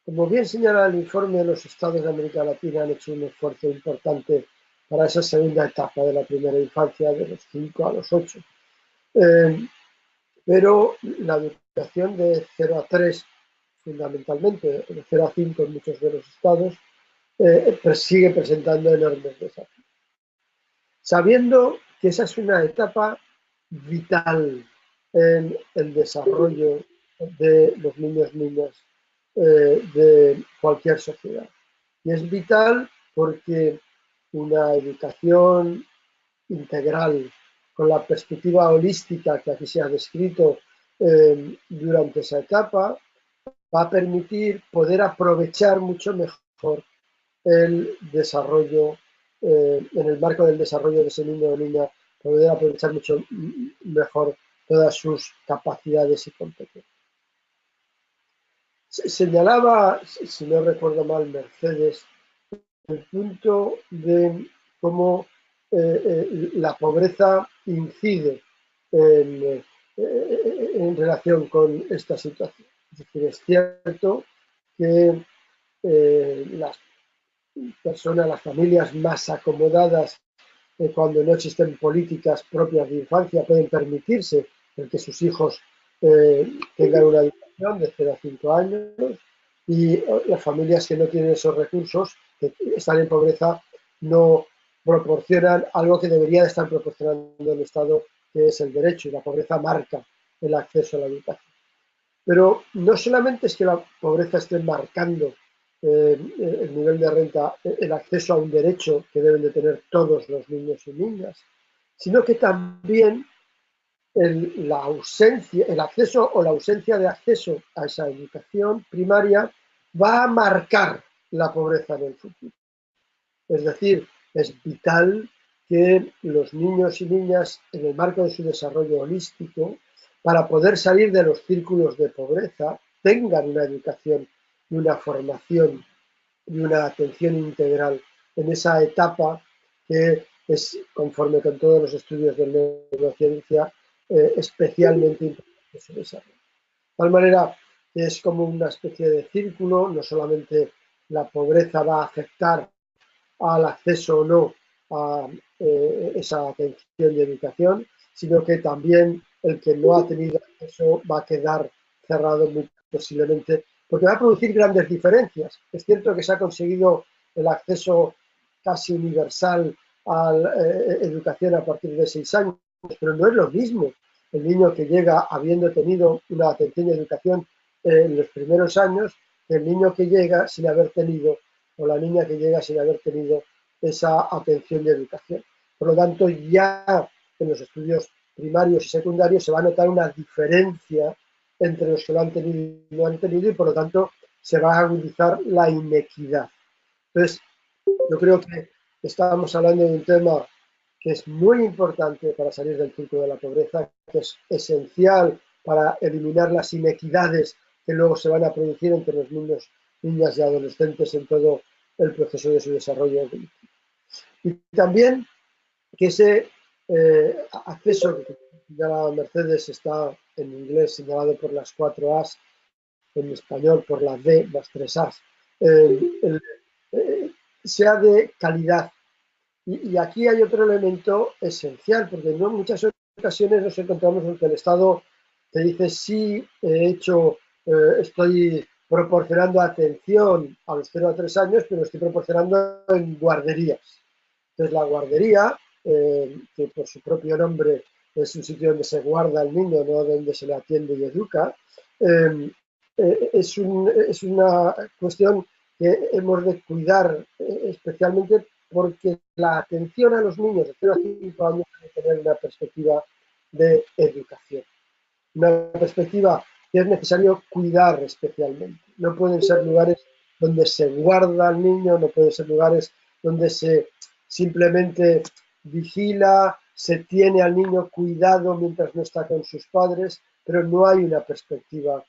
Como bien señala el informe, los estados de América Latina han hecho un esfuerzo importante para esa segunda etapa de la primera infancia, de los 5 a los 8. Pero la educación de 0 a 3, fundamentalmente, de 0 a 5 en muchos de los estados, sigue presentando enormes desafíos. Sabiendo que esa es una etapa vital en el desarrollo de los niños, niñas de cualquier sociedad. Y es vital porque una educación integral, con la perspectiva holística que aquí se ha descrito durante esa etapa, va a permitir poder aprovechar mucho mejor el desarrollo, en el marco del desarrollo de ese niño o niña, poder aprovechar mucho mejor todas sus capacidades y competencias. Señalaba, si no recuerdo mal, Mercedes, el punto de cómo la pobreza incide en relación con esta situación. Es decir, es cierto que las personas, las familias más acomodadas, cuando no existen políticas propias de infancia, pueden permitirse el que sus hijos tengan una educación de 0 a 5 años, y las familias que no tienen esos recursos, que están en pobreza, no proporcionan algo que debería de estar proporcionando el Estado, que es el derecho, y la pobreza marca el acceso a la educación. Pero no solamente es que la pobreza esté marcando el nivel de renta, el acceso a un derecho que deben de tener todos los niños y niñas, sino que también el acceso o la ausencia de acceso a esa educación primaria va a marcar la pobreza en el futuro. Es decir, es vital que los niños y niñas, en el marco de su desarrollo holístico, para poder salir de los círculos de pobreza, tengan una educación y una formación y una atención integral en esa etapa que es, conforme con todos los estudios de neurociencia, especialmente importante su desarrollo. De tal manera que es como una especie de círculo, no solamente la pobreza va a afectar al acceso o no a esa atención y educación, sino que también el que no ha tenido acceso va a quedar cerrado muy posiblemente, porque va a producir grandes diferencias. Es cierto que se ha conseguido el acceso casi universal a la educación a partir de 6 años, pero no es lo mismo el niño que llega habiendo tenido una atención y educación en los primeros años que el niño que llega sin haber tenido, o la niña que llega sin haber tenido esa atención y educación. Por lo tanto, ya en los estudios primarios y secundarios se va a notar una diferencia entre los que lo han tenido y no han tenido, y por lo tanto se va a agudizar la inequidad. Entonces, yo creo que estamos hablando de un tema que es muy importante para salir del círculo de la pobreza, que es esencial para eliminar las inequidades que luego se van a producir entre los niños, niñas y adolescentes en todo el proceso de su desarrollo. Y también que ese acceso, que ya la Mercedes está en inglés señalado por las 4 A's, en español por las D, las 3 A's, sea de calidad. Y aquí hay otro elemento esencial, porque en muchas ocasiones nos encontramos en que el Estado te dice: sí, estoy proporcionando atención a los 0 a 3 años, pero estoy proporcionando en guarderías. Entonces la guardería, que por su propio nombre es un sitio donde se guarda al niño, no donde se le atiende y educa, es una cuestión que hemos de cuidar especialmente, porque la atención a los niños de 0 a 5 años debe tener una perspectiva de educación, una perspectiva que es necesario cuidar especialmente. No pueden ser lugares donde se guarda al niño, no pueden ser lugares donde se simplemente vigila, se tiene al niño cuidado mientras no está con sus padres, pero no hay una perspectiva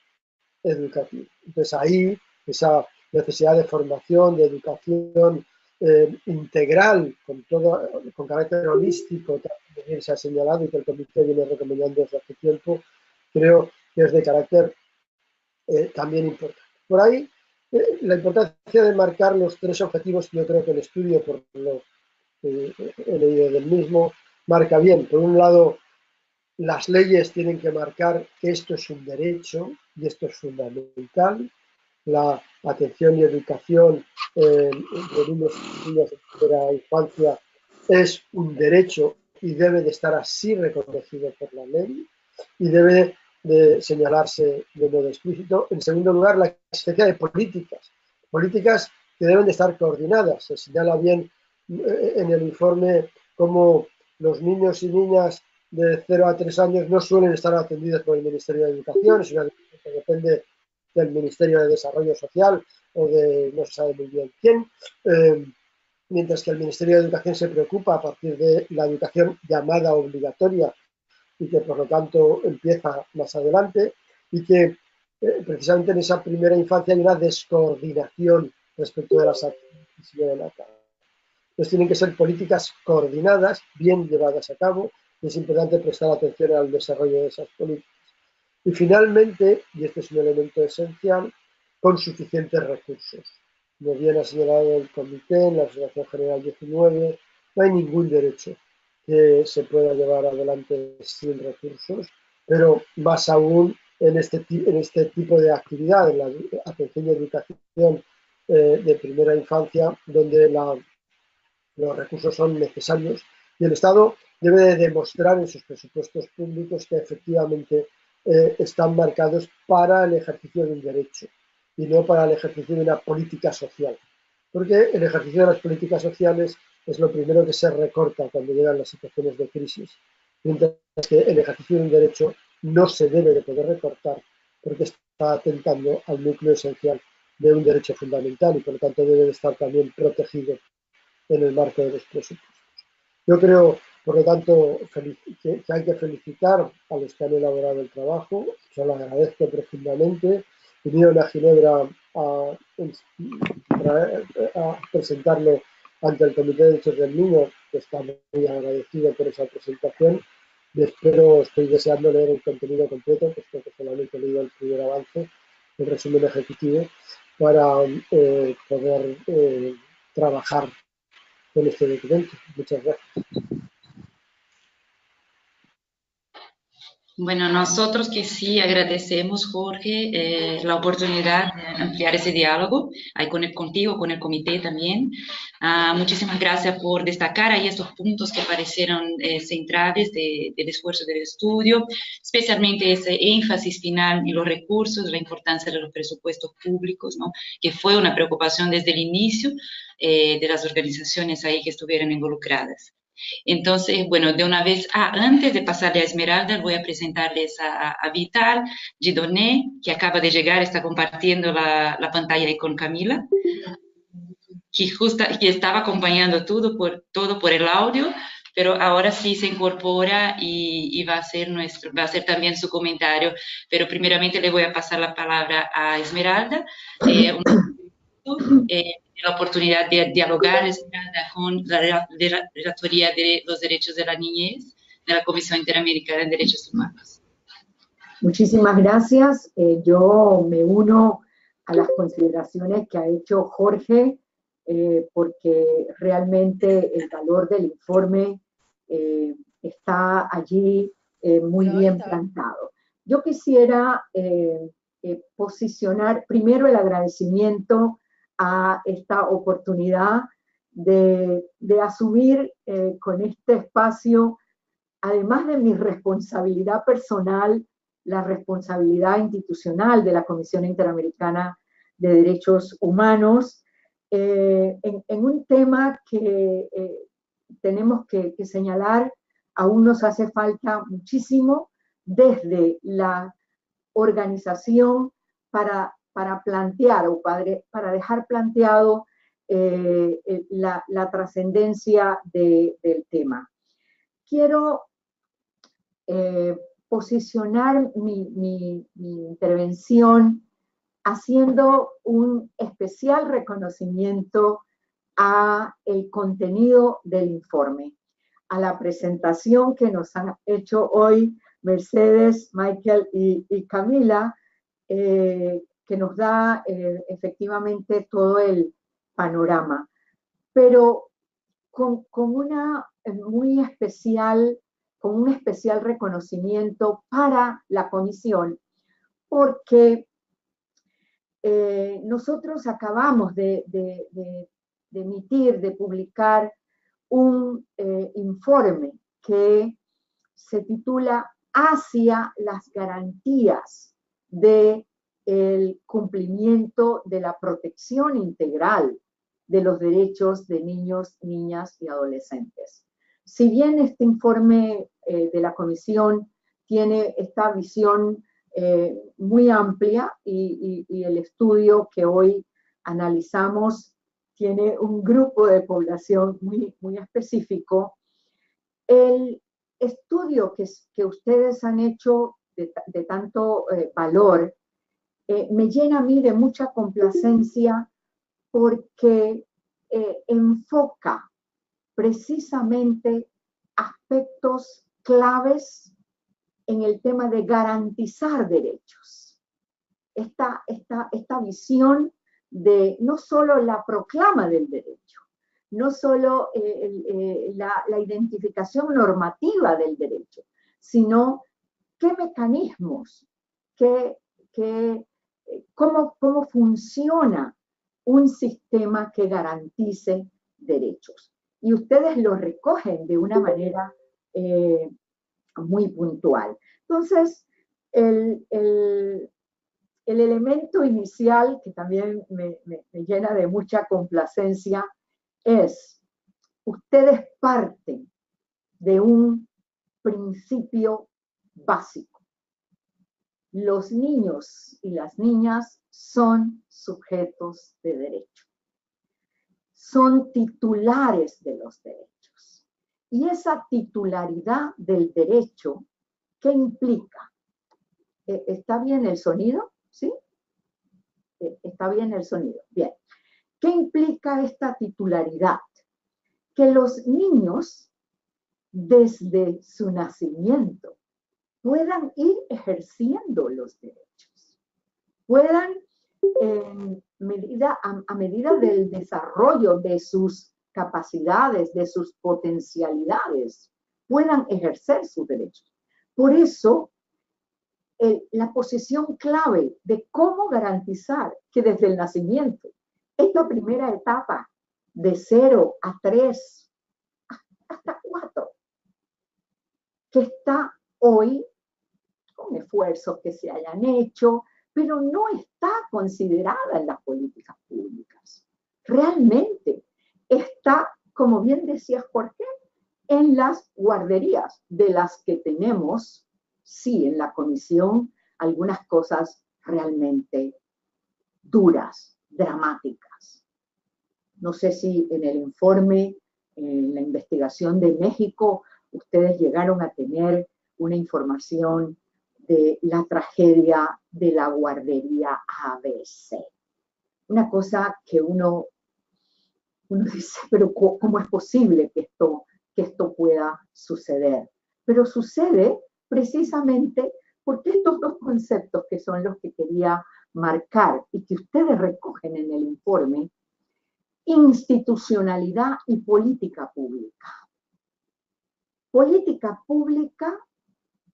educativa. Entonces ahí esa necesidad de formación, de educación integral, con carácter holístico, que se ha señalado y que el comité viene recomendando desde hace tiempo, creo que es de carácter también importante. Por ahí, la importancia de marcar los 3 objetivos que yo creo que el estudio, por lo que he leído del mismo, marca bien. Por un lado, las leyes tienen que marcar que esto es un derecho y esto es fundamental. La atención y educación de niños y niñas de primera infancia es un derecho y debe de estar así reconocido por la ley, y debe de señalarse de modo explícito. En segundo lugar, la existencia de políticas que deben de estar coordinadas. Se señala bien en el informe cómo los niños y niñas de 0 a 3 años no suelen estar atendidos por el Ministerio de Educación, es una que depende del Ministerio de Desarrollo Social o de no se sabe muy bien quién, mientras que el Ministerio de Educación se preocupa a partir de la educación llamada obligatoria y que por lo tanto empieza más adelante, y que precisamente en esa primera infancia hay una descoordinación respecto de las actividades que se llevan a cabo. Entonces tienen que ser políticas coordinadas, bien llevadas a cabo, y es importante prestar atención al desarrollo de esas políticas. Y finalmente, y este es un elemento esencial, con suficientes recursos. Como bien ha señalado el comité en la Asociación General 19, no hay ningún derecho que se pueda llevar adelante sin recursos, pero más aún en este tipo de actividad, en la atención y educación de primera infancia, donde los recursos son necesarios y el Estado debe de demostrar en sus presupuestos públicos que efectivamente están marcados para el ejercicio de un derecho y no para el ejercicio de una política social. Porque el ejercicio de las políticas sociales es lo primero que se recorta cuando llegan las situaciones de crisis, mientras que el ejercicio de un derecho no se debe de poder recortar porque está atentando al núcleo esencial de un derecho fundamental y por lo tanto debe de estar también protegido en el marco de los presupuestos. Yo creo, por lo tanto, que hay que felicitar a los que han elaborado el trabajo, se lo agradezco profundamente. Vinieron a Ginebra a presentarlo ante el Comité de Derechos del Niño, que está muy agradecido por esa presentación. Y estoy deseando leer el contenido completo, puesto que solamente he leído el primer avance, el resumen ejecutivo, para poder trabajar con este documento. Muchas gracias. Bueno, nosotros que sí agradecemos, Jorge, la oportunidad de ampliar ese diálogo ahí contigo, con el comité también. Muchísimas gracias por destacar ahí estos puntos que parecieron centrales del esfuerzo del estudio, especialmente ese énfasis final en los recursos, la importancia de los presupuestos públicos, ¿no? Que fue una preocupación desde el inicio de las organizaciones ahí que estuvieron involucradas. Entonces, bueno, de una vez, antes de pasarle a Esmeralda, voy a presentarles a Vital Gidoné, que acaba de llegar, está compartiendo la pantalla ahí con Camila, que estaba acompañando todo por el audio, pero ahora sí se incorpora y va a ser también su comentario. Pero primeramente le voy a pasar la palabra a Esmeralda, la oportunidad de dialogar con la Relatoría de los Derechos de la Niñez de la Comisión Interamericana de Derechos Humanos. Muchísimas gracias. Yo me uno a las consideraciones que ha hecho Jorge, porque realmente el valor del informe está allí muy bien plantado. Yo quisiera posicionar primero el agradecimiento a esta oportunidad de asumir con este espacio, además de mi responsabilidad personal, la responsabilidad institucional de la Comisión Interamericana de Derechos Humanos, en un tema que tenemos que señalar, aún nos hace falta muchísimo desde la organización para plantear o para dejar planteado la trascendencia del tema. Quiero posicionar mi intervención haciendo un especial reconocimiento a el contenido del informe, a la presentación que nos han hecho hoy Mercedes, Michael y Camila, que nos da efectivamente todo el panorama, pero con un especial reconocimiento para la comisión, porque nosotros acabamos de emitir, de publicar un informe que se titula hacia las garantías del cumplimiento de la protección integral de los derechos de niños, niñas y adolescentes. Si bien este informe de la Comisión tiene esta visión muy amplia y el estudio que hoy analizamos tiene un grupo de población muy específico, el estudio que ustedes han hecho de tanto valor me llena a mí de mucha complacencia porque enfoca precisamente aspectos claves en el tema de garantizar derechos. Esta visión de no solo la proclama del derecho, no solo la identificación normativa del derecho, sino qué mecanismos, cómo funciona un sistema que garantice derechos. Y ustedes lo recogen de una manera muy puntual. Entonces, el elemento inicial, que también me llena de mucha complacencia, es, ustedes parten de un principio básico. Los niños y las niñas son sujetos de derecho. Son titulares de los derechos. Y esa titularidad del derecho, ¿qué implica? ¿Está bien el sonido? ¿Sí? Está bien el sonido. Bien. ¿Qué implica esta titularidad? Que los niños, desde su nacimiento, puedan ir ejerciendo los derechos. Puedan, a medida del desarrollo de sus capacidades, de sus potencialidades, puedan ejercer sus derechos. Por eso, la posición clave de cómo garantizar que desde el nacimiento, esta primera etapa de 0 a 3, hasta 4, que está hoy con esfuerzos que se hayan hecho, pero no está considerada en las políticas públicas. Realmente está, como bien decía Jorge, en las guarderías, de las que tenemos, sí, en la comisión, algunas cosas realmente duras, dramáticas. No sé si en el informe, en la investigación de México, ustedes llegaron a tener una información de la tragedia de la guardería ABC. Una cosa que uno dice, pero ¿cómo es posible que esto pueda suceder? Pero sucede precisamente porque estos dos conceptos, que son los que quería marcar y que ustedes recogen en el informe, institucionalidad y política pública. Política pública,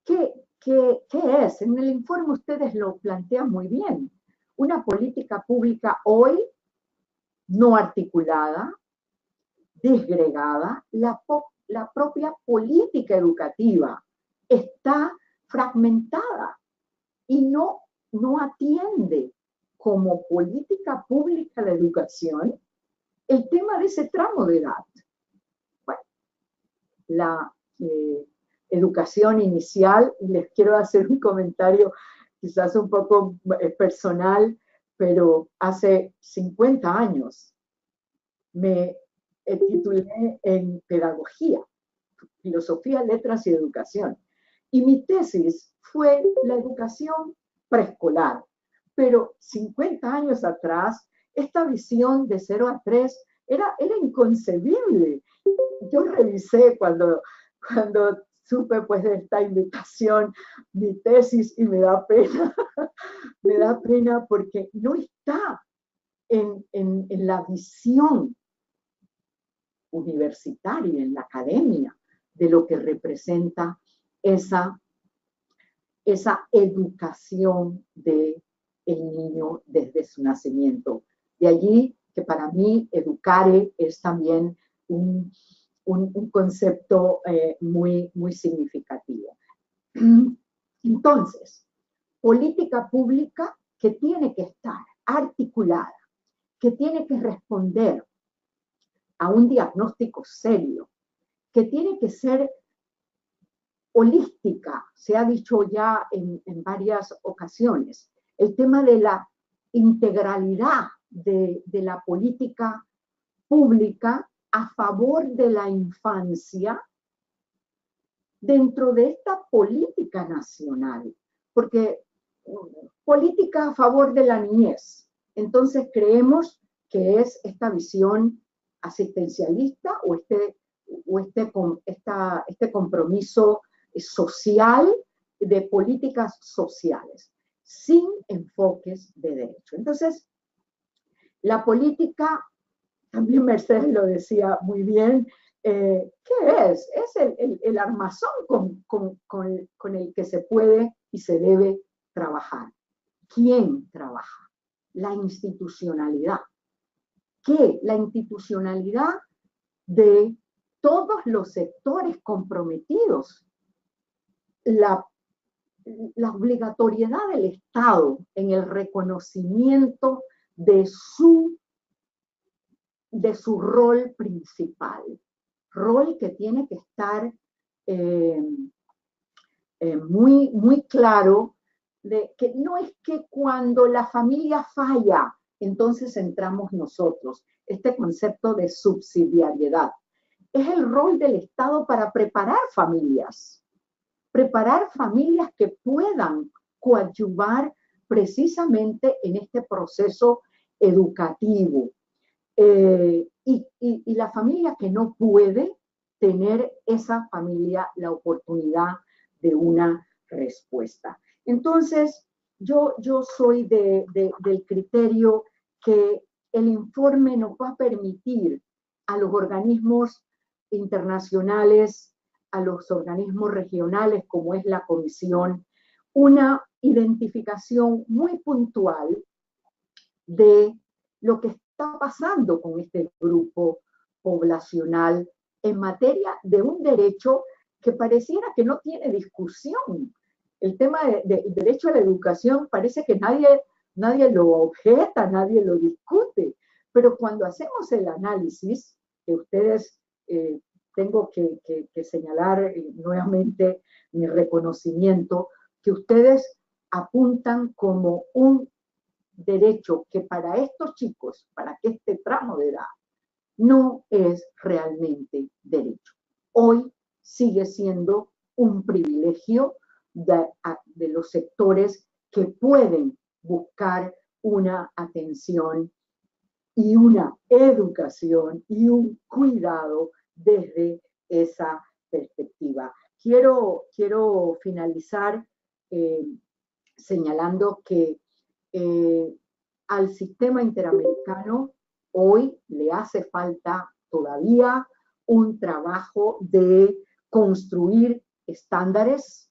¿qué es? En el informe ustedes lo plantean muy bien. Una política pública hoy no articulada, disgregada, la propia política educativa está fragmentada y no atiende como política pública de educación el tema de ese tramo de edad. Bueno, la educación inicial, les quiero hacer un comentario quizás un poco personal, pero hace 50 años me titulé en pedagogía, filosofía, letras y educación. Y mi tesis fue la educación preescolar. Pero 50 años atrás, esta visión de 0 a 3 era inconcebible. Yo revisé cuando supe pues de esta invitación mi tesis y me da pena. Me da pena porque no está en la visión universitaria, en la academia, de lo que representa esa educación del niño desde su nacimiento. De allí que para mí educare es también un concepto muy significativo. Entonces, política pública que tiene que estar articulada, que tiene que responder a un diagnóstico serio, que tiene que ser holística, se ha dicho ya en varias ocasiones, el tema de la integralidad de la política pública a favor de la infancia dentro de esta política nacional, porque política a favor de la niñez, entonces creemos que es esta visión asistencialista o este compromiso social de políticas sociales, sin enfoques de derecho. Entonces, la política, también Mercedes lo decía muy bien, ¿qué es? Es el armazón con el que se puede y se debe trabajar. ¿Quién trabaja? La institucionalidad. ¿Qué? La institucionalidad de todos los sectores comprometidos. La obligatoriedad del Estado en el reconocimiento de su rol principal, rol que tiene que estar muy claro, de que no es que cuando la familia falla, entonces entramos nosotros, este concepto de subsidiariedad. Es el rol del Estado para preparar familias que puedan coadyuvar precisamente en este proceso educativo. Y la familia que no puede tener esa familia la oportunidad de una respuesta. Entonces, yo soy del criterio que el informe nos va a permitir a los organismos internacionales, a los organismos regionales como es la Comisión, una identificación muy puntual de lo que está pasando con este grupo poblacional en materia de un derecho que pareciera que no tiene discusión. El tema del derecho a la educación parece que nadie lo objeta, nadie lo discute, pero cuando hacemos el análisis, que ustedes, tengo que señalar nuevamente mi reconocimiento, que ustedes apuntan como un derecho que para estos chicos, para este tramo de edad, no es realmente derecho. Hoy sigue siendo un privilegio de los sectores que pueden buscar una atención y una educación y un cuidado desde esa perspectiva. Quiero finalizar señalando que al sistema interamericano hoy le hace falta todavía un trabajo de construir estándares,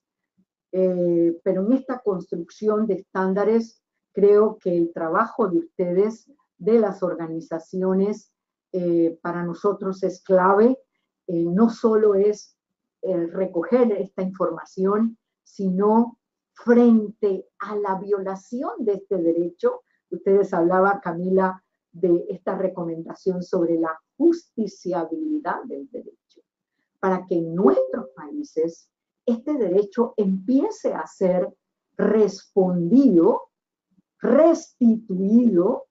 pero en esta construcción de estándares creo que el trabajo de ustedes, de las organizaciones, para nosotros es clave. No solo es recoger esta información, sino frente a la violación de este derecho. Ustedes hablaban, Camila, de esta recomendación sobre la justiciabilidad del derecho, para que en nuestros países este derecho empiece a ser respondido, restituido,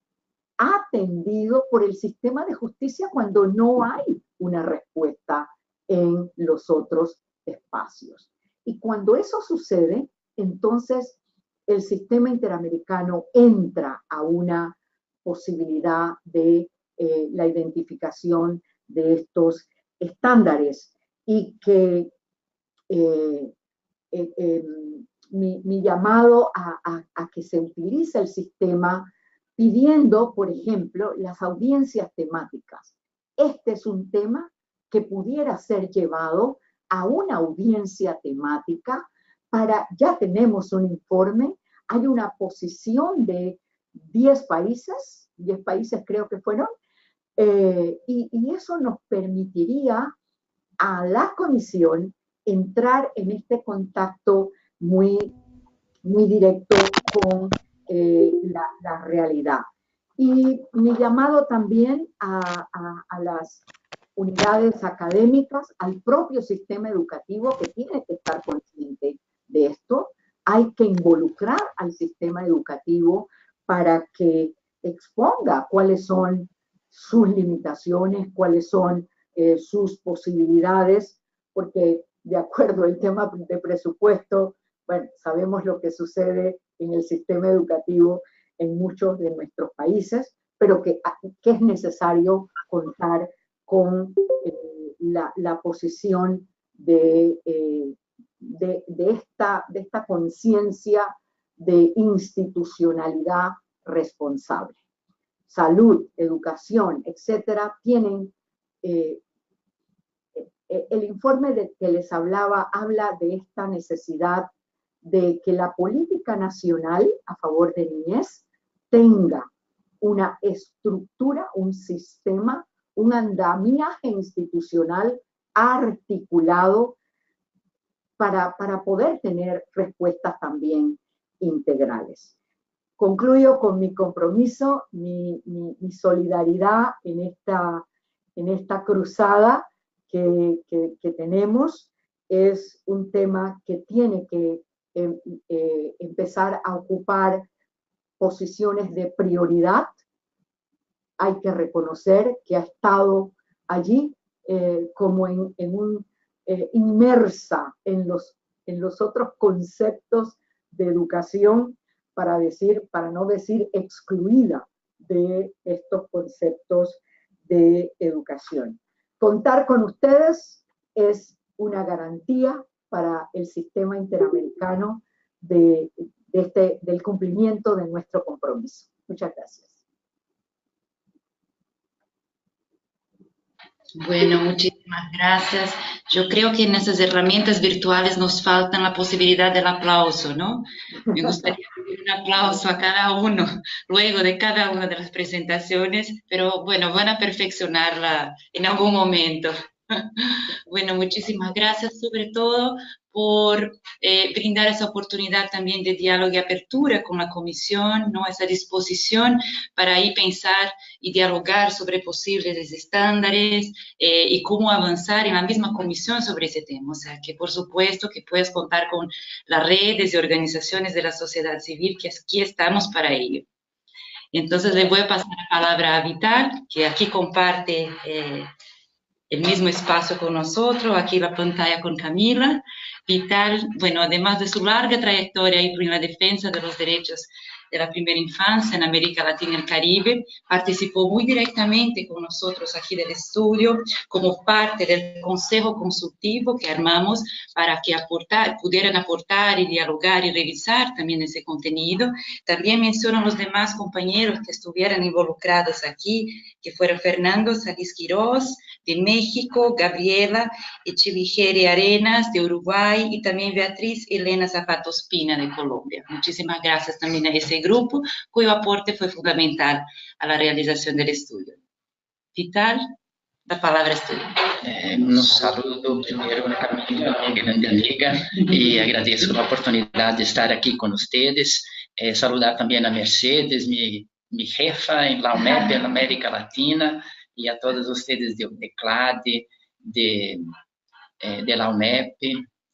atendido por el sistema de justicia cuando no hay una respuesta en los otros espacios. Y cuando eso sucede, entonces el sistema interamericano entra a una posibilidad de la identificación de estos estándares y que mi llamado a que se utilice el sistema pidiendo, por ejemplo, las audiencias temáticas. Este es un tema que pudiera ser llevado a una audiencia temática ya tenemos un informe, hay una posición de 10 países creo que fueron, y eso nos permitiría a la Comisión entrar en este contacto muy directo con la realidad. Y mi llamado también a las unidades académicas, al propio sistema educativo que tiene que estar consciente de esto. Hay que involucrar al sistema educativo para que exponga cuáles son sus limitaciones, cuáles son sus posibilidades, porque de acuerdo al tema de presupuesto, bueno, sabemos lo que sucede en el sistema educativo en muchos de nuestros países, pero que es necesario contar con la posición de esta conciencia de institucionalidad responsable. Salud, educación, etcétera, tienen el informe de que les hablaba habla de esta necesidad de que la política nacional a favor de niñez tenga una estructura, un sistema, un andamiaje institucional articulado para poder tener respuestas también integrales. Concluyo con mi compromiso, mi solidaridad en esta cruzada que tenemos. Es un tema que tiene que empezar a ocupar posiciones de prioridad. Hay que reconocer que ha estado allí como inmersa en los otros conceptos de educación, para no decir excluida de estos conceptos de educación. Contar con ustedes es una garantía para el sistema interamericano del cumplimiento de nuestro compromiso. Muchas gracias. Bueno, muchísimas gracias. Yo creo que en esas herramientas virtuales nos falta la posibilidad del aplauso, ¿no? Me gustaría pedir un aplauso a cada uno, luego de cada una de las presentaciones, pero bueno, van a perfeccionarla en algún momento. Bueno, muchísimas gracias sobre todo por brindar esa oportunidad también de diálogo y apertura con la comisión, ¿no? Esa disposición para ahí pensar y dialogar sobre posibles estándares y cómo avanzar en la misma comisión sobre ese tema. O sea, que por supuesto que puedes contar con las redes y organizaciones de la sociedad civil, que aquí estamos para ello. Entonces le voy a pasar la palabra a Vital, que aquí comparte el mismo espacio con nosotros, aquí la pantalla con Camila. Vital, bueno, además de su larga trayectoria en la defensa de los derechos de la primera infancia en América Latina y el Caribe, participó muy directamente con nosotros aquí del estudio como parte del consejo consultivo que armamos para que pudieran aportar y dialogar y revisar también ese contenido. También menciono a los demás compañeros que estuvieran involucrados aquí, que fueron Fernando Salís Quirós, de México, Gabriela Echeverri Arenas, de Uruguay, y también Beatriz Elena Zapato Espina, de Colombia. Muchísimas gracias también a ese grupo, cuyo aporte fue fundamental a la realización del estudio. Vital, la palabra es tuya. Un saludo primero a Camila, mi grande amiga, y agradezco la oportunidad de estar aquí con ustedes. Saludar también a Mercedes, mi jefa en la UNEP, en América Latina, y a todos ustedes de CLADE, de la UNEP,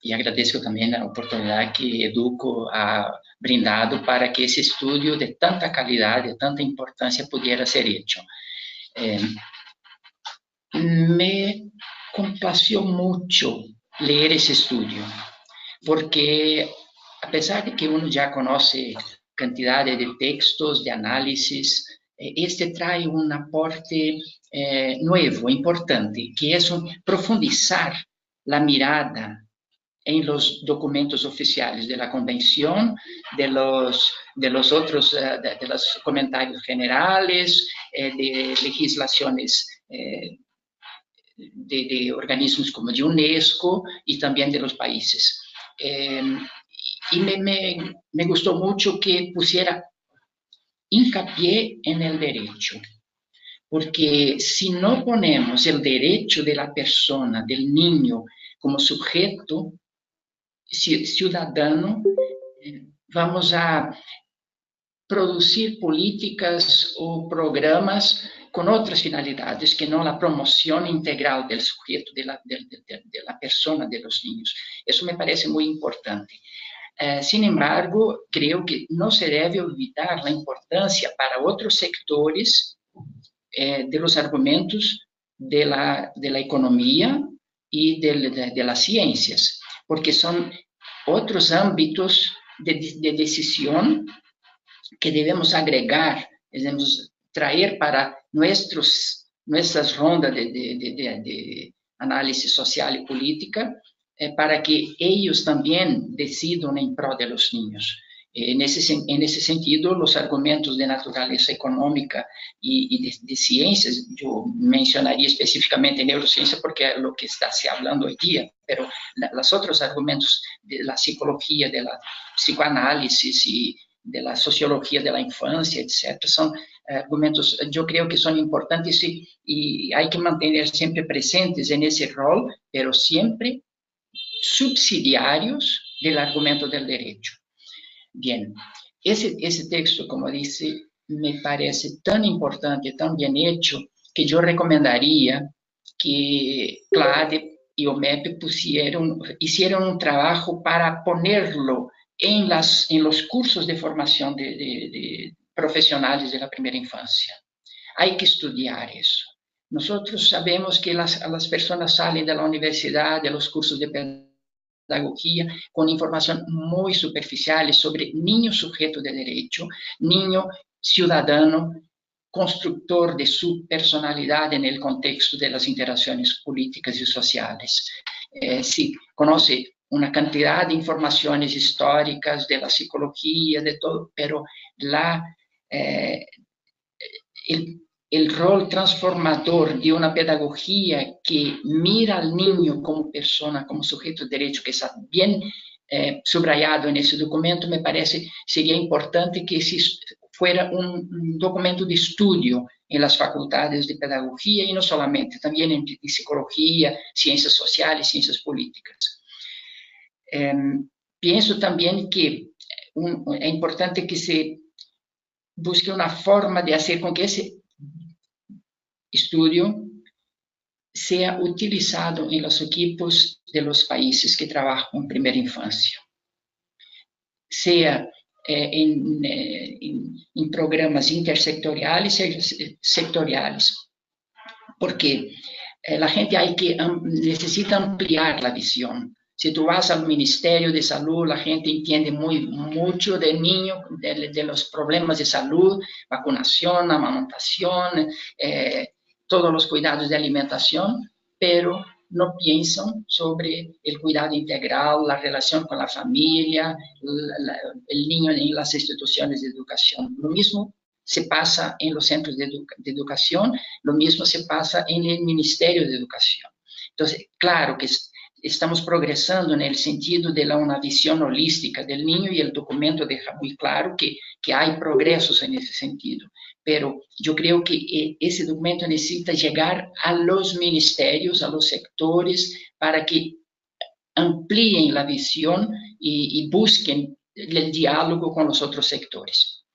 y agradezco también la oportunidad que Educo ha brindado para que ese estudio de tanta calidad, de tanta importancia pudiera ser hecho. Me complació mucho leer ese estudio, porque a pesar de que uno ya conoce cantidades de textos, de análisis, este trae un aporte nuevo, importante, que es profundizar la mirada en los documentos oficiales de la Convención, de los otros, de los comentarios generales, de legislaciones de organismos como de UNESCO y también de los países. Y me gustó mucho que pusiera hincapié en el derecho, porque si no ponemos el derecho de la persona, del niño, como sujeto ciudadano, vamos a producir políticas o programas con otras finalidades que no la promoción integral del sujeto, de la persona, de los niños. Eso me parece muy importante. Sin embargo, creo que no se debe olvidar la importancia para otros sectores de los argumentos de la economía y de las ciencias, porque son otros ámbitos de decisión que debemos agregar, debemos traer para nuestras rondas de análisis social y política, para que ellos también decidan en pro de los niños. En ese sentido, los argumentos de naturaleza económica y de ciencias, yo mencionaría específicamente neurociencia porque es lo que está se hablando hoy día, pero los otros argumentos de la psicología, de la psicoanálisis y de la sociología de la infancia, etc., son argumentos, yo creo que son importantes y hay que mantener siempre presentes en ese rol, pero siempre subsidiarios del argumento del derecho. Bien, ese texto, como dice, me parece tan importante, tan bien hecho, que yo recomendaría que CLADE y OMEP hicieran un trabajo para ponerlo en los cursos de formación de profesionales de la primera infancia. Hay que estudiar eso. Nosotros sabemos que las personas salen de la universidad, de los cursos de pedagogía, con información muy superficial sobre niño sujeto de derecho, niño ciudadano, constructor de su personalidad en el contexto de las interacciones políticas y sociales. Sí, conoce una cantidad de informaciones históricas de la psicología, de todo, pero el rol transformador de una pedagogía que mira al niño como persona, como sujeto de derecho, que está bien subrayado en ese documento, me parece sería importante que fuera un documento de estudio en las facultades de pedagogía y no solamente, también en psicología, ciencias sociales, ciencias políticas. Pienso también que es importante que se busque una forma de hacer con que ese estudio sea utilizado en los equipos de los países que trabajan en primera infancia, sea en programas intersectoriales y sectoriales, porque la gente necesita ampliar la visión. Si tú vas al Ministerio de Salud, la gente entiende mucho del niño, de los problemas de salud, vacunación, amamantación, todos los cuidados de alimentación, pero no piensan sobre el cuidado integral, la relación con la familia, el niño en las instituciones de educación. Lo mismo se pasa en los centros de educación, lo mismo se pasa en el Ministerio de Educación. Entonces, claro que estamos progresando en el sentido de una visión holística del niño y el documento deja muy claro que hay progresos en ese sentido. Pero yo creo que ese documento necesita llegar a los ministerios, a los sectores, para que amplíen la visión y busquen el diálogo con los otros sectores.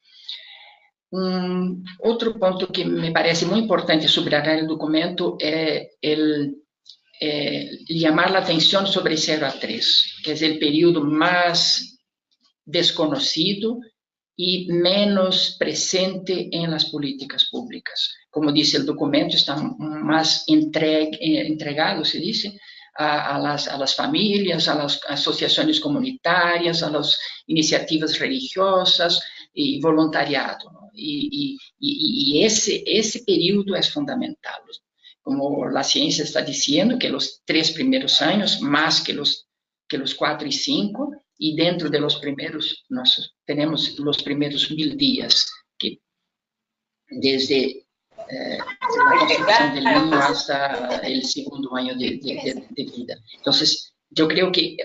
Otro punto que me parece muy importante subrayar en el documento es llamar la atención sobre 0 a 3, que es el periodo más desconocido y menos presente en las políticas públicas. Como dice el documento, está más entregado, se dice, a las familias, a las asociaciones comunitarias, a las iniciativas religiosas y voluntariado, ¿no? Y ese periodo es fundamental. Como la ciencia está diciendo, que los 3 primeros años, más que los 4 y 5, y dentro de los primeros, tenemos los primeros 1000 días, que desde la concepción del niño hasta el segundo año de vida. Entonces, yo creo que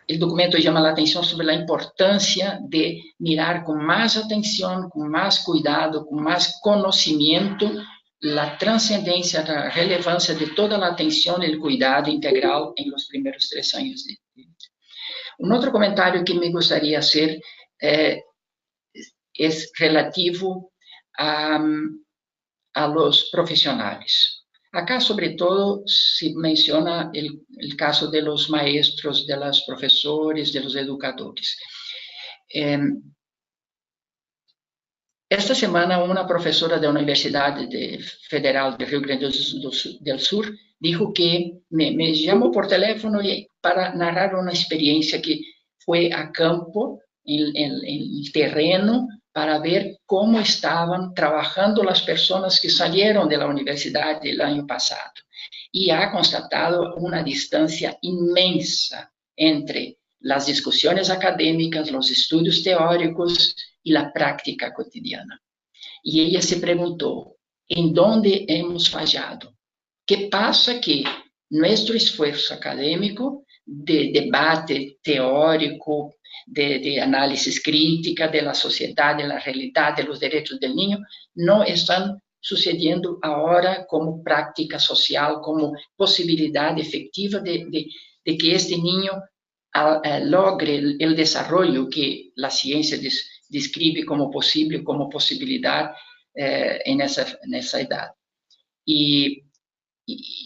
el documento llama la atención sobre la importancia de mirar con más atención, con más cuidado, con más conocimiento la trascendencia, la relevancia de toda la atención y el cuidado integral en los primeros 3 años de vida. Un otro comentario que me gustaría hacer es relativo a los profesionales. Acá, sobre todo, se menciona el caso de los maestros, de los profesores, de los educadores. Esta semana, una profesora de la Universidad Federal de Rio Grande del Sur dijo que me llamó por teléfono para narrar una experiencia que fue a campo, en el terreno, para ver cómo estaban trabajando las personas que salieron de la universidad el año pasado. Y ha constatado una distancia inmensa entre las discusiones académicas, los estudios teóricos y la práctica cotidiana. Y ella se preguntó, ¿en dónde hemos fallado? ¿Qué pasa que nuestro esfuerzo académico de debate teórico, de análisis crítica de la sociedad, de la realidad, de los derechos del niño, no están sucediendo ahora como práctica social, como posibilidad efectiva de que este niño logre el desarrollo que la ciencia describe como posible, como posibilidad en esa edad? Y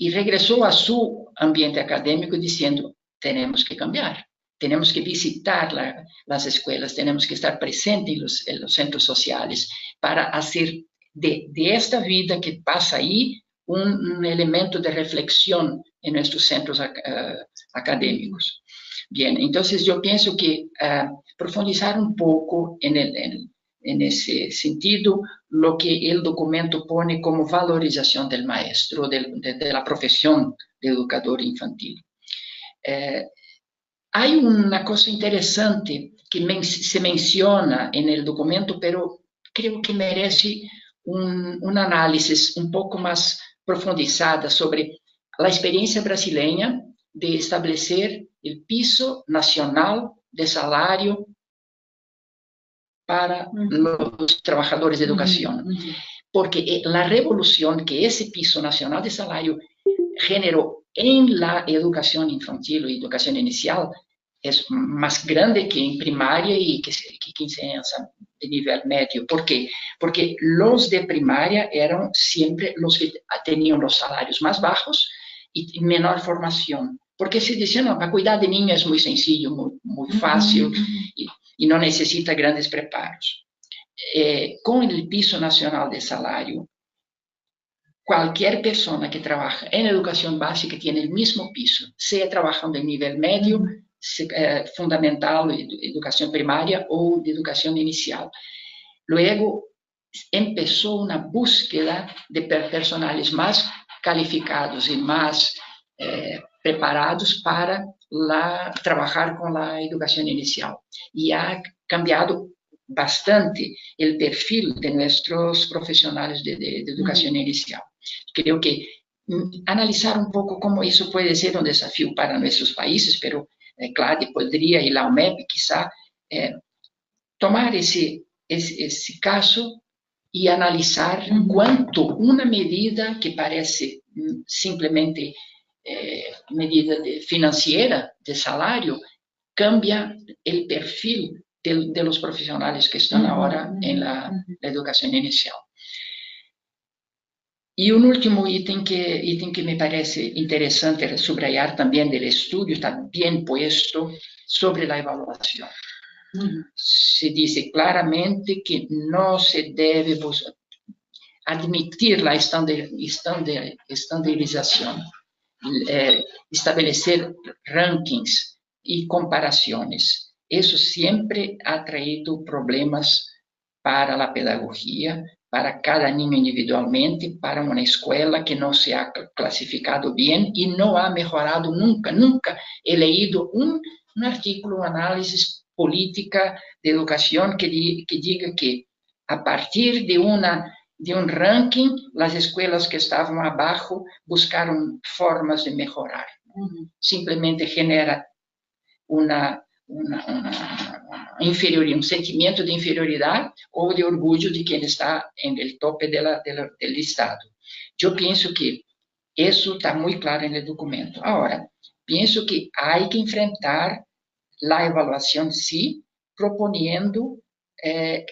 regresó a su ambiente académico diciendo, tenemos que cambiar, tenemos que visitar las escuelas, tenemos que estar presentes en los centros sociales para hacer de esta vida que pasa ahí un elemento de reflexión en nuestros centros académicos. Bien, entonces yo pienso que profundizar un poco en ese sentido lo que el documento pone como valorización del maestro, de la profesión de educador infantil. Hay una cosa interesante que se menciona en el documento, pero creo que merece un análisis un poco más profundizada sobre la experiencia brasileña de establecer el piso nacional de salario para los trabajadores de educación. Porque la revolución que ese piso nacional de salario generó en la educación infantil y educación inicial es más grande que en primaria y que enseñanza de nivel medio. ¿Por qué? Porque los de primaria eran siempre los que tenían los salarios más bajos y menor formación. Porque se decía, no, para cuidar de niños es muy sencillo, muy fácil y no necesita grandes preparos. Con el piso nacional de salario, cualquier persona que trabaja en educación básica tiene el mismo piso, sea trabajando en nivel medio, fundamental, educación primaria o de educación inicial. Luego empezó una búsqueda de personales más calificados y más preparados para trabajar con la educación inicial. Y ha cambiado bastante el perfil de nuestros profesionales de educación inicial. Creo que analizar un poco cómo eso puede ser un desafío para nuestros países, pero CLADE podría, y la UMEP quizá, tomar ese caso y analizar cuánto una medida que parece simplemente medida financiera de salario cambia el perfil de los profesionales que están ahora en la educación inicial. Y un último ítem que me parece interesante subrayar también del estudio, está bien puesto, sobre la evaluación. Se dice claramente que no se debe admitir la estandarización, establecer rankings y comparaciones. Eso siempre ha traído problemas para la pedagogía, para cada niño individualmente, para una escuela que no se ha clasificado bien y no ha mejorado nunca. Nunca he leído un artículo, un análisis política de educación que diga que a partir de un ranking, las escuelas que estaban abajo buscaron formas de mejorar. Simplemente genera un sentimiento de inferioridad o de orgullo de quien está en el tope del listado. Yo pienso que eso está muy claro en el documento. Ahora, pienso que hay que enfrentar la evaluación, sí, proponiendo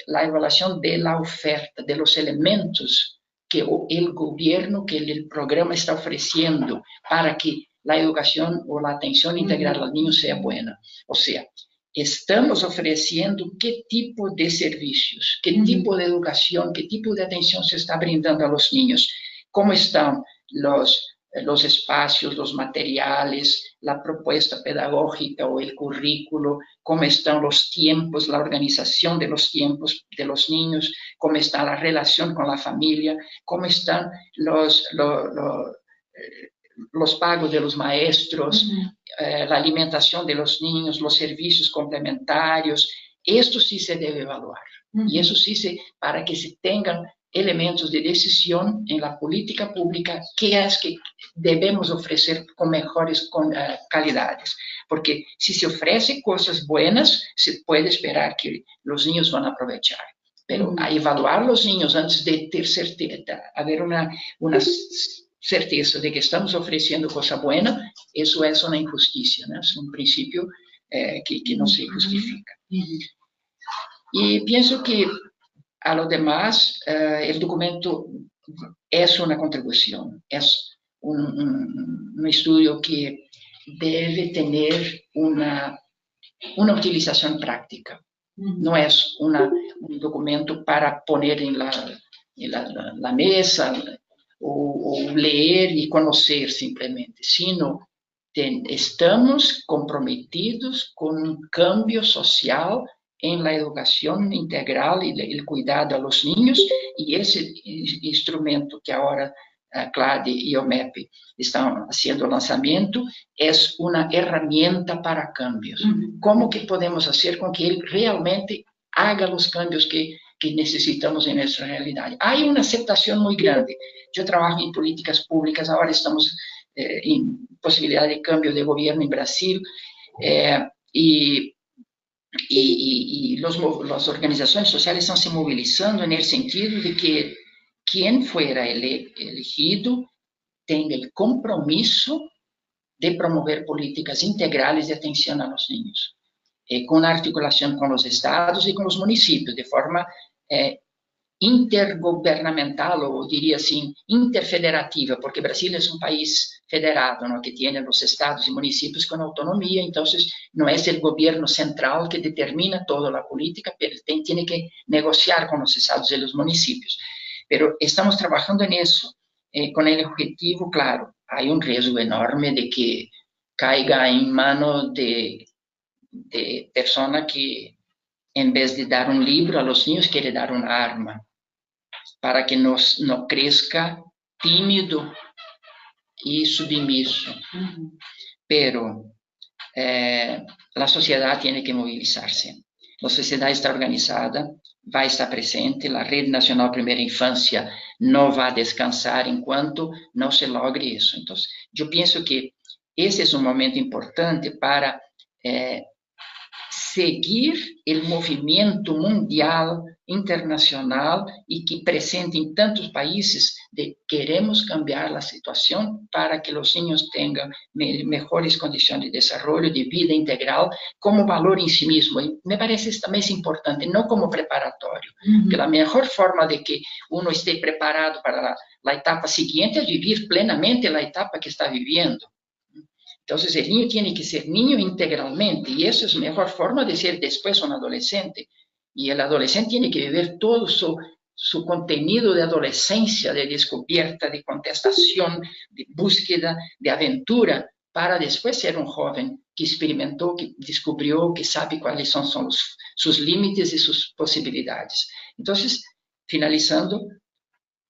la evaluación de la oferta, de los elementos que el gobierno, que el programa está ofreciendo para que la educación o la atención integral a los niños sea buena. O sea, estamos ofreciendo qué tipo de servicios, qué tipo de educación, qué tipo de atención se está brindando a los niños, cómo están los espacios, los materiales, la propuesta pedagógica o el currículo, cómo están los tiempos, la organización de los tiempos de los niños, cómo está la relación con la familia, cómo están los pagos de los maestros, la alimentación de los niños, los servicios complementarios. Esto sí se debe evaluar. Y eso sí para que se tengan elementos de decisión en la política pública, que es que debemos ofrecer con mejores calidades. Porque si se ofrece cosas buenas, se puede esperar que los niños van a aprovechar. Pero a evaluar los niños antes de ter certeza, haber una certeza de que estamos ofreciendo cosa buena, eso es una injusticia, ¿no? Es un principio que no se justifica. Y pienso que a lo demás, el documento es una contribución, es un estudio que debe tener una utilización práctica. No es un documento para poner en la mesa o leer y conocer simplemente, sino estamos comprometidos con un cambio social en la educación integral y el cuidado a los niños, y ese instrumento que ahora CLADE y OMEP están haciendo lanzamiento es una herramienta para cambios. ¿Cómo que podemos hacer con que él realmente haga los cambios que necesitamos en nuestra realidad? Hay una aceptación muy grande. Yo trabajo en políticas públicas, ahora estamos en posibilidad de cambio de gobierno en Brasil, y las organizaciones sociales están se movilizando en el sentido de que quien fuera elegido tenga el compromiso de promover políticas integrales de atención a los niños, con articulación con los estados y con los municipios, de forma intergubernamental, o diría así, interfederativa, porque Brasil es un país federado, ¿no?, que tiene los estados y municipios con autonomía. Entonces no es el gobierno central que determina toda la política, pero tiene que negociar con los estados y los municipios. Pero estamos trabajando en eso, con el objetivo, claro, hay un riesgo enorme de que caiga en manos de personas que, en vez de dar un libro a los niños, quiere dar una arma, para que no crezca tímido y submiso. Pero la sociedad tiene que movilizarse. La sociedad está organizada, va a estar presente. La Red Nacional Primera Infancia no va a descansar enquanto no se logre eso. Entonces, yo pienso que ese es un momento importante para seguir el movimiento mundial, internacional, y que presente en tantos países de queremos cambiar la situación para que los niños tengan mejores condiciones de desarrollo, de vida integral, como valor en sí mismo. Y me parece esto también es importante, no como preparatorio, que la mejor forma de que uno esté preparado para la etapa siguiente es vivir plenamente la etapa que está viviendo. Entonces, el niño tiene que ser niño integralmente, y eso es la mejor forma de ser después un adolescente. Y el adolescente tiene que vivir todo su contenido de adolescencia, de descubierta, de contestación, de búsqueda, de aventura, para después ser un joven que experimentó, que descubrió, que sabe cuáles son sus límites y sus posibilidades. Entonces, finalizando,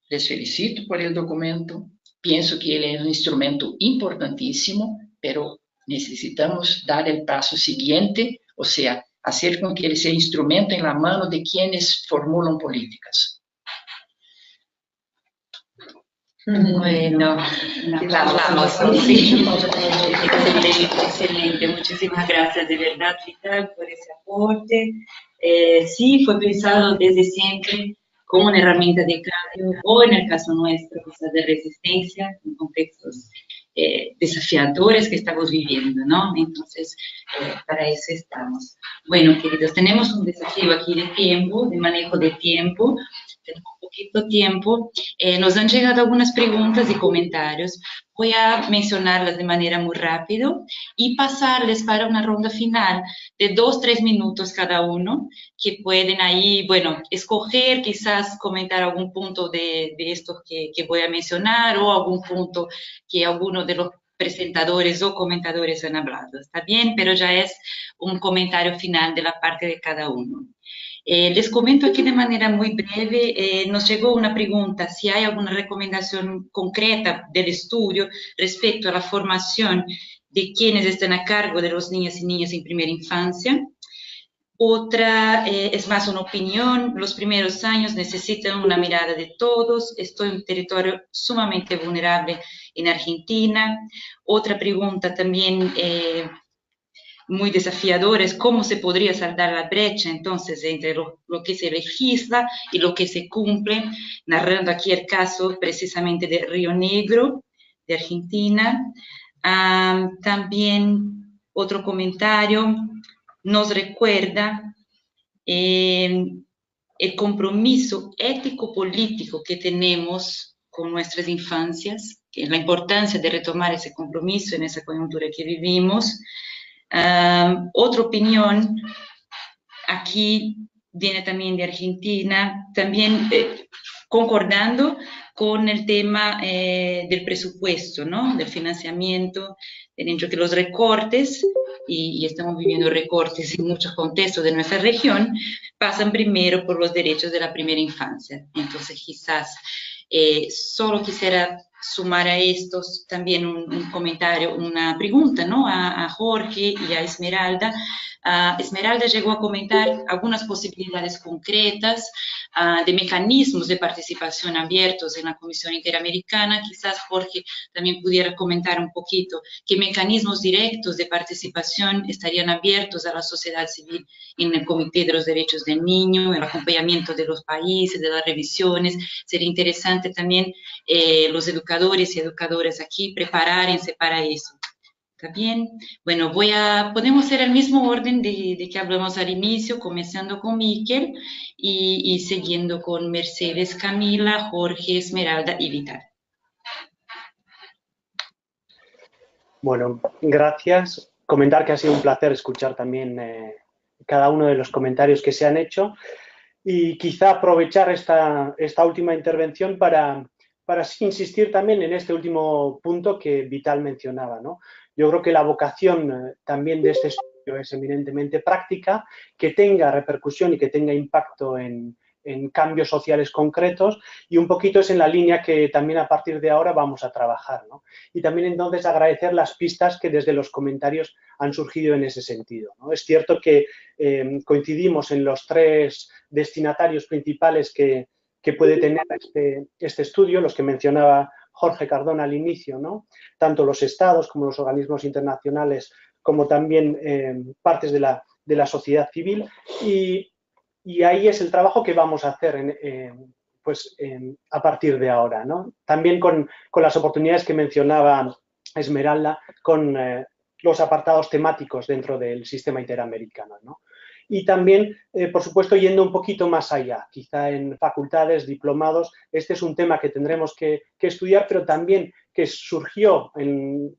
les felicito por el documento. Pienso que él es un instrumento importantísimo, pero necesitamos dar el paso siguiente, o sea, hacer con que él sea instrumento en la mano de quienes formulan políticas. Bueno, vamos. Sí. Excelente, muchísimas gracias de verdad, Vital, por ese aporte. Sí, fue pensado desde siempre como una herramienta de cambio o en el caso nuestro, quizás de resistencia en contextos desafiadores que estamos viviendo, ¿no? Entonces, para eso estamos. Bueno, queridos, tenemos un desafío aquí de tiempo, de manejo de tiempo, tenemos poquito tiempo. Nos han llegado algunas preguntas y comentarios. Voy a mencionarlas de manera muy rápido y pasarles para una ronda final de 2-3 minutos cada uno, que pueden ahí, bueno, escoger, quizás comentar algún punto de esto que voy a mencionar o algún punto que alguno de los presentadores o comentadores han hablado. Está bien, pero ya es un comentario final de la parte de cada uno. Les comento aquí de manera muy breve, nos llegó una pregunta si hay alguna recomendación concreta del estudio respecto a la formación de quienes están a cargo de los niños y niñas en primera infancia. Otra es más una opinión, los primeros años necesitan una mirada de todos, estoy en un territorio sumamente vulnerable en Argentina. Otra pregunta también muy desafiadora es cómo se podría saldar la brecha entonces entre lo que se legisla y lo que se cumple, narrando aquí el caso precisamente de Río Negro, de Argentina. También otro comentario nos recuerda el compromiso ético-político que tenemos con nuestras infancias, que la importancia de retomar ese compromiso en esa coyuntura que vivimos. Otra opinión, aquí viene también de Argentina, también concordando con el tema del presupuesto, ¿no? Del financiamiento, teniendo que los recortes, y estamos viviendo recortes en muchos contextos de nuestra región, pasan primero por los derechos de la primera infancia. Entonces, quizás solo quisiera sumar a estos también un comentario, una pregunta, ¿no? A Jorge y a Esmeralda. Esmeralda llegó a comentar algunas posibilidades concretas de mecanismos de participación abiertos en la Comisión Interamericana. Quizás Jorge también pudiera comentar un poquito qué mecanismos directos de participación estarían abiertos a la sociedad civil en el Comité de los Derechos del Niño, el acompañamiento de los países, de las revisiones. Sería interesante también los educadores y educadoras aquí preparárense para eso. ¿Está bien? Bueno, podemos hacer el mismo orden de que hablamos al inicio, comenzando con Miquel y siguiendo con Mercedes, Camila, Jorge, Esmeralda y Vital. Bueno, gracias. Comentar que ha sido un placer escuchar también cada uno de los comentarios que se han hecho y quizá aprovechar esta última intervención para insistir también en este último punto que Vital mencionaba, ¿no? Yo creo que la vocación también de este estudio es eminentemente práctica, que tenga repercusión y que tenga impacto en cambios sociales concretos, y un poquito es en la línea que también a partir de ahora vamos a trabajar, ¿no? Y también entonces agradecer las pistas que desde los comentarios han surgido en ese sentido, ¿no? Es cierto que coincidimos en los 3 destinatarios principales que puede tener este estudio, los que mencionaba Jorge Cardona al inicio, ¿no? Tanto los estados como los organismos internacionales, como también partes de la sociedad civil, y ahí es el trabajo que vamos a hacer a partir de ahora, ¿no? También con las oportunidades que mencionaba Esmeralda, con los apartados temáticos dentro del sistema interamericano, ¿no? Y también, por supuesto, yendo un poquito más allá, quizá en facultades, diplomados, este es un tema que tendremos que estudiar, pero también que surgió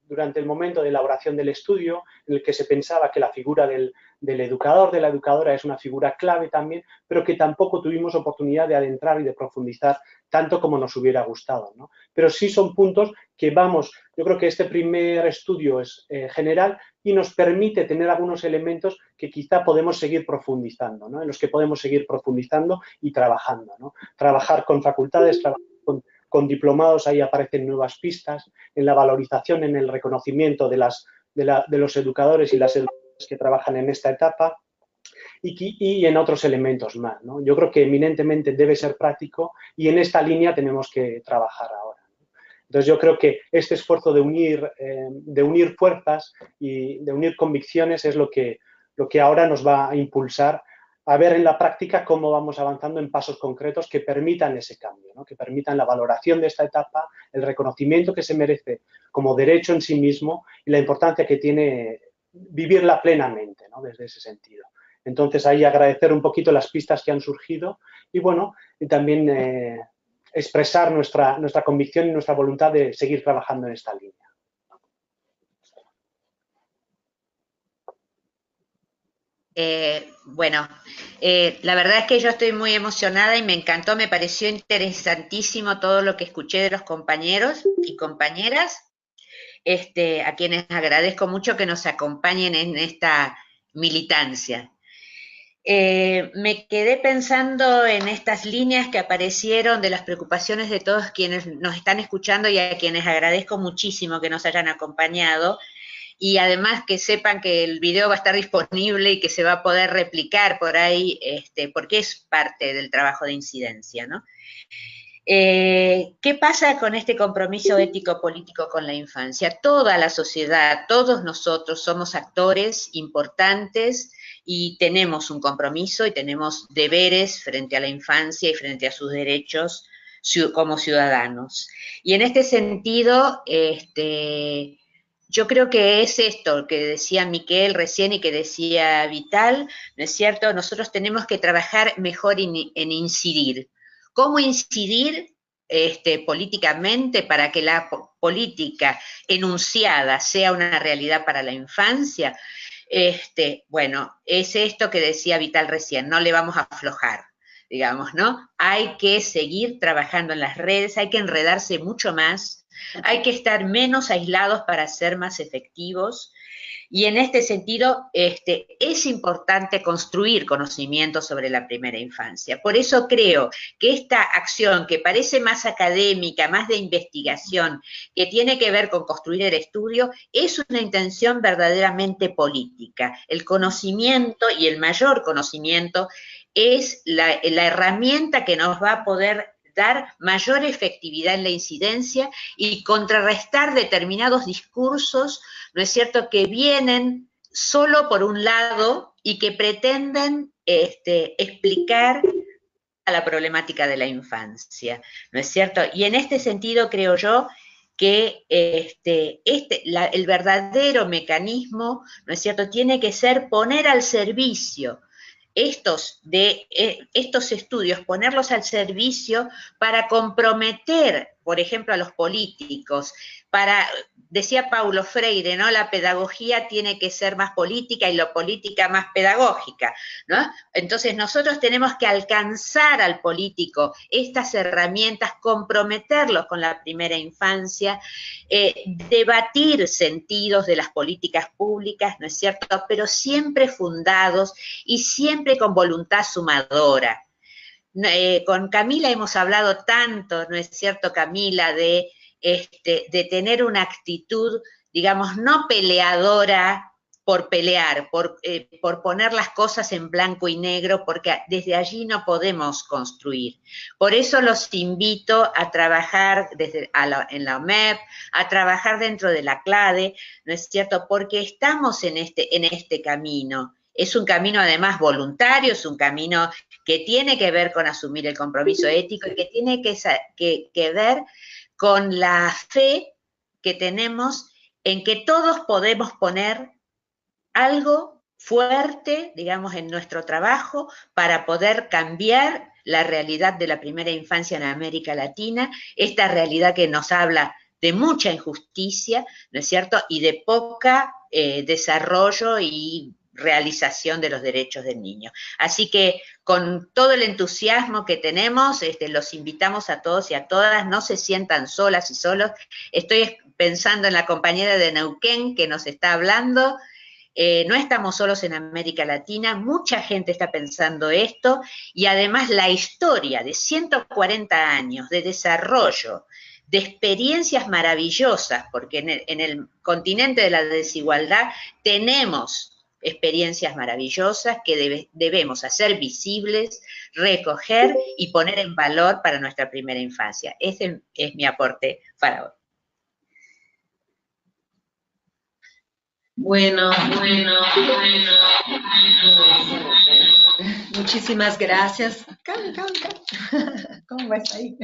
durante el momento de elaboración del estudio, en el que se pensaba que la figura del educador, de la educadora, es una figura clave también, pero que tampoco tuvimos oportunidad de adentrar y de profundizar tanto como nos hubiera gustado, ¿no? Pero sí son puntos que yo creo que este primer estudio es general y nos permite tener algunos elementos que quizá podemos seguir profundizando, ¿no? En los que podemos seguir profundizando y trabajando, ¿no? Trabajar con facultades, trabajar con diplomados, ahí aparecen nuevas pistas, en la valorización, en el reconocimiento de los educadores y las educadoras que trabajan en esta etapa y en otros elementos más, ¿no? Yo creo que eminentemente debe ser práctico y en esta línea tenemos que trabajar ahora. Entonces yo creo que este esfuerzo de unir fuerzas y de unir convicciones es lo que ahora nos va a impulsar a ver en la práctica cómo vamos avanzando en pasos concretos que permitan ese cambio, ¿no? Que permitan la valoración de esta etapa, el reconocimiento que se merece como derecho en sí mismo y la importancia que tiene vivirla plenamente, ¿no? Desde ese sentido. Entonces, ahí agradecer un poquito las pistas que han surgido y, bueno, y también expresar nuestra convicción y nuestra voluntad de seguir trabajando en esta línea. Bueno, la verdad es que yo estoy muy emocionada y me encantó, me pareció interesantísimo todo lo que escuché de los compañeros y compañeras, a quienes agradezco mucho que nos acompañen en esta militancia. Me quedé pensando en estas líneas que aparecieron de las preocupaciones de todos quienes nos están escuchando y a quienes agradezco muchísimo que nos hayan acompañado. Y además que sepan que el video va a estar disponible y que se va a poder replicar por ahí, porque es parte del trabajo de incidencia, ¿no? ¿Qué pasa con este compromiso ético-político con la infancia? Toda la sociedad, todos nosotros somos actores importantes y tenemos un compromiso y tenemos deberes frente a la infancia y frente a sus derechos como ciudadanos. Y en este sentido, yo creo que es esto que decía Miquel recién y que decía Vital, ¿no es cierto? Nosotros tenemos que trabajar mejor en incidir. ¿Cómo incidir políticamente para que la política enunciada sea una realidad para la infancia? Bueno, es esto que decía Vital recién, no le vamos a aflojar, digamos, ¿no? Hay que seguir trabajando en las redes, hay que enredarse mucho más, hay que estar menos aislados para ser más efectivos y en este sentido es importante construir conocimiento sobre la primera infancia. Por eso creo que esta acción que parece más académica, más de investigación, que tiene que ver con construir el estudio, es una intención verdaderamente política. El conocimiento y el mayor conocimiento es la herramienta que nos va a poder dar mayor efectividad en la incidencia y contrarrestar determinados discursos, ¿no es cierto?, que vienen solo por un lado y que pretenden explicar a la problemática de la infancia, ¿no es cierto? Y en este sentido creo yo que el verdadero mecanismo, ¿no es cierto?, tiene que ser poner al servicio estos estudios, ponerlos al servicio para comprometer, por ejemplo, a los políticos, decía Paulo Freire, ¿no? La pedagogía tiene que ser más política y la política más pedagógica, ¿no? Entonces nosotros tenemos que alcanzar al político estas herramientas, comprometerlos con la primera infancia, debatir sentidos de las políticas públicas, ¿no es cierto? Pero siempre fundados y siempre con voluntad sumadora. Con Camila hemos hablado tanto, ¿no es cierto, Camila?, de tener una actitud, digamos, no peleadora por pelear, por poner las cosas en blanco y negro, porque desde allí no podemos construir. Por eso los invito a trabajar en la OMEP, a trabajar dentro de la CLADE, ¿no es cierto?, porque estamos en este camino. Es un camino además voluntario, es un camino que tiene que ver con asumir el compromiso ético y que tiene que ver con la fe que tenemos en que todos podemos poner algo fuerte, digamos, en nuestro trabajo para poder cambiar la realidad de la primera infancia en América Latina, esta realidad que nos habla de mucha injusticia, ¿no es cierto?, y de poca desarrollo y realización de los derechos del niño. Así que con todo el entusiasmo que tenemos, los invitamos a todos y a todas, no se sientan solas y solos. Estoy pensando en la compañera de Neuquén que nos está hablando. No estamos solos en América Latina, mucha gente está pensando esto, y además la historia de 140 años de desarrollo, de experiencias maravillosas, porque en el continente de la desigualdad tenemos experiencias maravillosas que debemos hacer visibles, recoger y poner en valor para nuestra primera infancia. Ese es mi aporte para hoy. Bueno. muchísimas gracias. ¿Cómo vas ahí?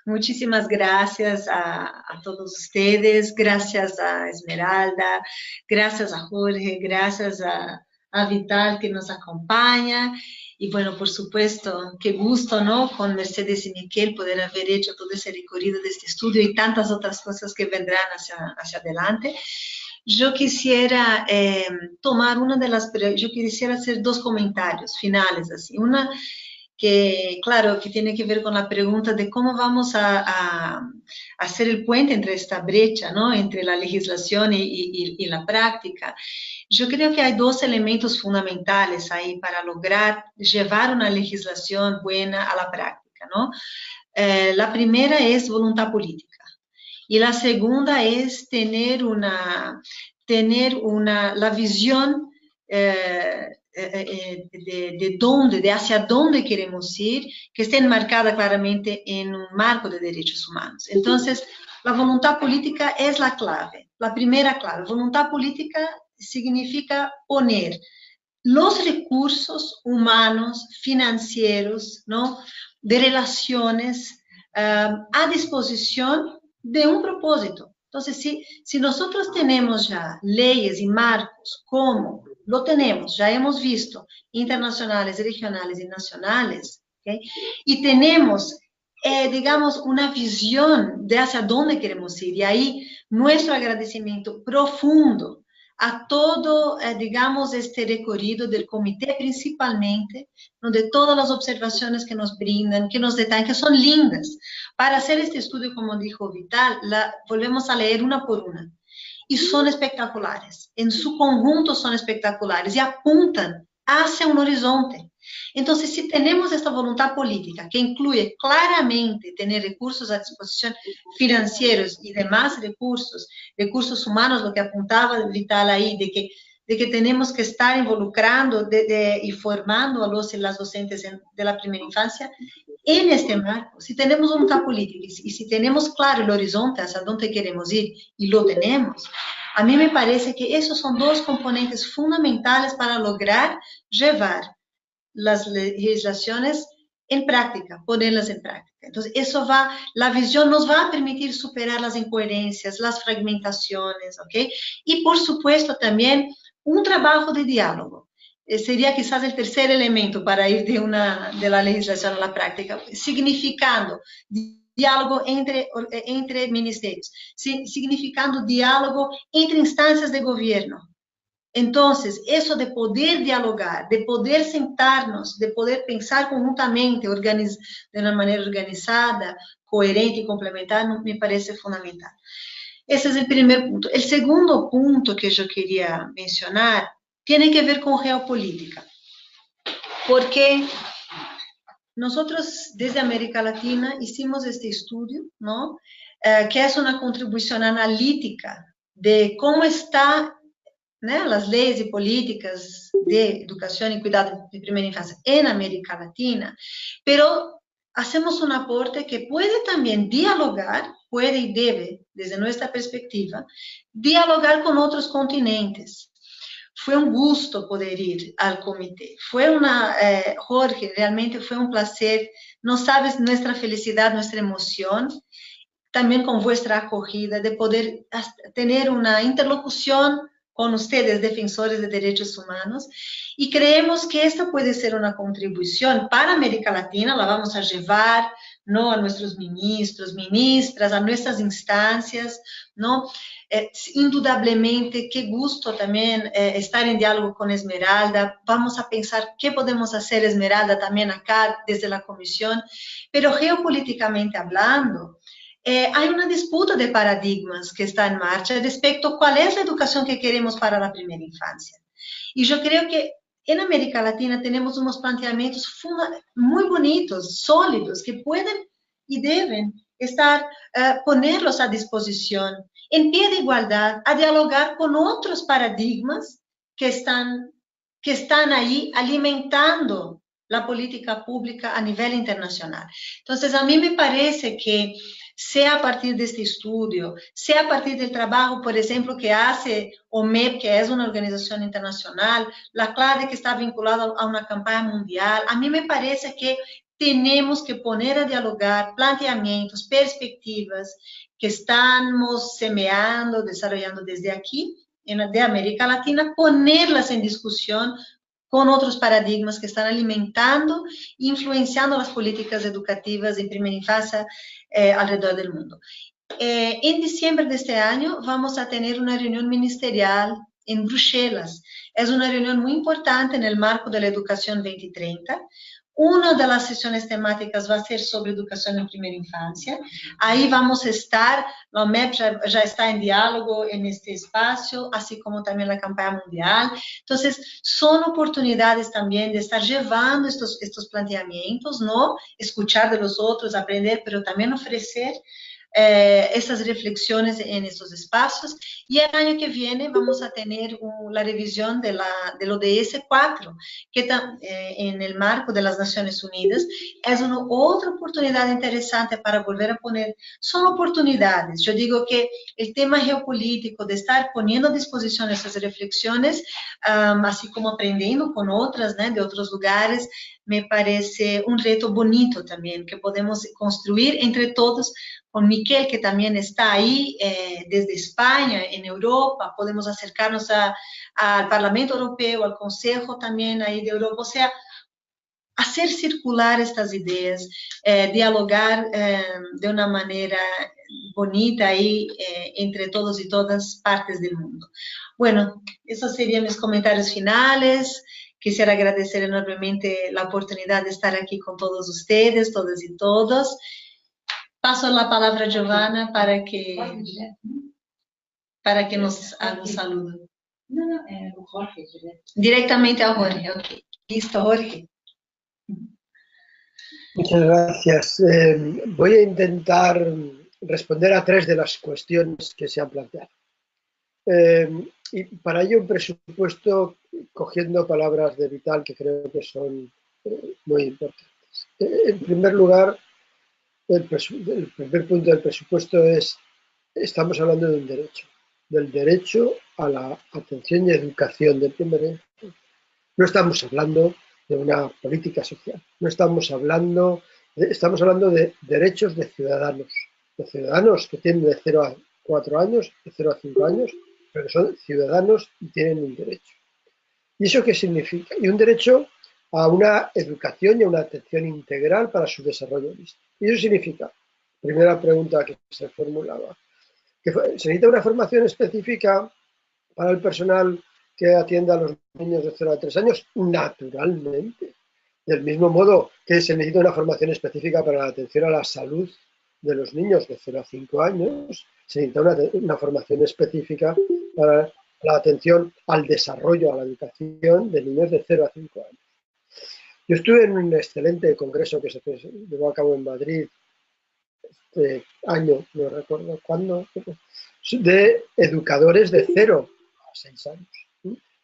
Muchísimas gracias a todos ustedes, gracias a Esmeralda, gracias a Jorge, gracias a Vital que nos acompaña. Y bueno, por supuesto, qué gusto, ¿no? Con Mercedes y Miquel poder haber hecho todo ese recorrido de este estudio y tantas otras cosas que vendrán hacia adelante. Yo quisiera tomar yo quisiera hacer dos comentarios finales, así. Una que, claro, que tiene que ver con la pregunta de cómo vamos a hacer el puente entre esta brecha, ¿no? Entre la legislación y la práctica. Yo creo que hay dos elementos fundamentales ahí para lograr llevar una legislación buena a la práctica, ¿no? La primera es voluntad política. Y la segunda es tener la visión de hacia dónde queremos ir, que esté enmarcada claramente en un marco de derechos humanos. Entonces, la voluntad política es la clave, la primera clave. Voluntad política significa poner los recursos humanos, financieros, ¿no? De relaciones a disposición de un propósito. Entonces, si nosotros tenemos ya leyes y marcos, como lo tenemos, ya hemos visto, internacionales, regionales y nacionales, ¿okay? Y tenemos, digamos, una visión de hacia dónde queremos ir, y ahí nuestro agradecimiento profundo a todo, digamos, este recorrido del comité principalmente, de todas las observaciones que nos brindan, que nos detallan, que son lindas. Para hacer este estudio, como dijo Vital, volvemos a leer una por una. Y son espectaculares. En su conjunto son espectaculares y apuntan hacia un horizonte. Entonces, si tenemos esta voluntad política que incluye claramente tener recursos a disposición financieros y demás recursos humanos, lo que apuntaba Vital ahí, de que tenemos que estar involucrando y formando a los y las docentes de la primera infancia en este marco. Si tenemos voluntad política y si tenemos claro el horizonte hacia dónde queremos ir, y lo tenemos, a mí me parece que esos son dos componentes fundamentales para lograr llevar las legislaciones en práctica, ponerlas en práctica. Entonces, la visión nos va a permitir superar las incoherencias, las fragmentaciones, ¿ok? Y, por supuesto, también un trabajo de diálogo. Sería quizás el tercer elemento para ir de la legislación a la práctica, significando diálogo entre ministerios, significando diálogo entre instancias de gobierno. Entonces, eso de poder dialogar, de poder sentarnos, de poder pensar conjuntamente, de una manera organizada, coherente y complementar, me parece fundamental. Ese es el primer punto. El segundo punto que yo quería mencionar tiene que ver con geopolítica, porque nosotros desde América Latina hicimos este estudio, ¿no? Que es una contribución analítica de cómo está, ¿no?, las leyes y políticas de educación y cuidado de primera infancia en América Latina, pero hacemos un aporte que puede también dialogar, puede y debe, desde nuestra perspectiva, dialogar con otros continentes. Fue un gusto poder ir al comité. Jorge, realmente fue un placer. No sabes nuestra felicidad, nuestra emoción, también con vuestra acogida, de poder tener una interlocución con ustedes, defensores de derechos humanos, y creemos que esta puede ser una contribución para América Latina. La vamos a llevar, ¿no?, a nuestros ministros, ministras, a nuestras instancias, ¿no? Indudablemente, qué gusto también estar en diálogo con Esmeralda. Vamos a pensar qué podemos hacer, Esmeralda, también acá desde la comisión, pero geopolíticamente hablando, hay una disputa de paradigmas que está en marcha respecto a cuál es la educación que queremos para la primera infancia. Y yo creo que en América Latina tenemos unos planteamientos muy bonitos, sólidos, que pueden y deben ponerlos a disposición en pie de igualdad, a dialogar con otros paradigmas que están ahí alimentando la política pública a nivel internacional. Entonces, a mí me parece que sea a partir de este estudio, sea a partir del trabajo, por ejemplo, que hace OMEP, que es una organización internacional, la CLADE, que está vinculada a una campaña mundial. A mí me parece que tenemos que poner a dialogar planteamientos, perspectivas que estamos semeando, desarrollando desde aquí, de América Latina, ponerlas en discusión con otros paradigmas que están alimentando e influenciando las políticas educativas en primera infancia alrededor del mundo. En diciembre de este año vamos a tener una reunión ministerial en Bruselas. Es una reunión muy importante en el marco de la Educación 2030. Una de las sesiones temáticas va a ser sobre educación en primera infancia. Ahí vamos a estar, la OMEP ya está en diálogo en este espacio, así como también la campaña mundial. Entonces, son oportunidades también de estar llevando estos planteamientos, ¿no? Escuchar de los otros, aprender, pero también ofrecer esas reflexiones en estos espacios. Y el año que viene vamos a tener la revisión del ODS 4, que en el marco de las Naciones Unidas es una otra oportunidad interesante para volver a poner. Son oportunidades. Yo digo que el tema geopolítico de estar poniendo a disposición esas reflexiones, así como aprendiendo con otras, ¿no? De otros lugares, me parece un reto bonito también, que podemos construir entre todos, con Miquel, que también está ahí desde España, en Europa, podemos acercarnos al Parlamento Europeo, al Consejo también ahí de Europa, o sea, hacer circular estas ideas, dialogar de una manera bonita ahí entre todos y todas partes del mundo. Bueno, esos serían mis comentarios finales. Quisiera agradecer enormemente la oportunidad de estar aquí con todos ustedes, todas y todos. Paso la palabra a Giovanna para que nos haga un saludo. No, Jorge. Directamente a Jorge, ok. Listo, Jorge. Muchas gracias. Voy a intentar responder a 3 de las cuestiones que se han planteado. Y para ello un presupuesto cogiendo palabras de Vital que creo que son muy importantes. En primer lugar, el primer punto del presupuesto es, estamos hablando de un derecho, del derecho a la atención y educación de primera infancia. No estamos hablando de una política social, no estamos hablando de derechos de ciudadanos que tienen de 0 a 4 años, de 0 a 5 años, pero son ciudadanos y tienen un derecho. ¿Y eso qué significa? Y un derecho a una educación y a una atención integral para su desarrollo holístico. Y eso significa, primera pregunta que se formulaba, que se necesita una formación específica para el personal que atienda a los niños de 0 a 3 años, naturalmente. Del mismo modo que se necesita una formación específica para la atención a la salud de los niños de 0 a 5 años, se necesita una formación específica para la atención al desarrollo, a la educación de niños de 0 a 5 años. Yo estuve en un excelente congreso que se llevó a cabo en Madrid este año, no recuerdo cuándo, de educadores de 0 a 6 años.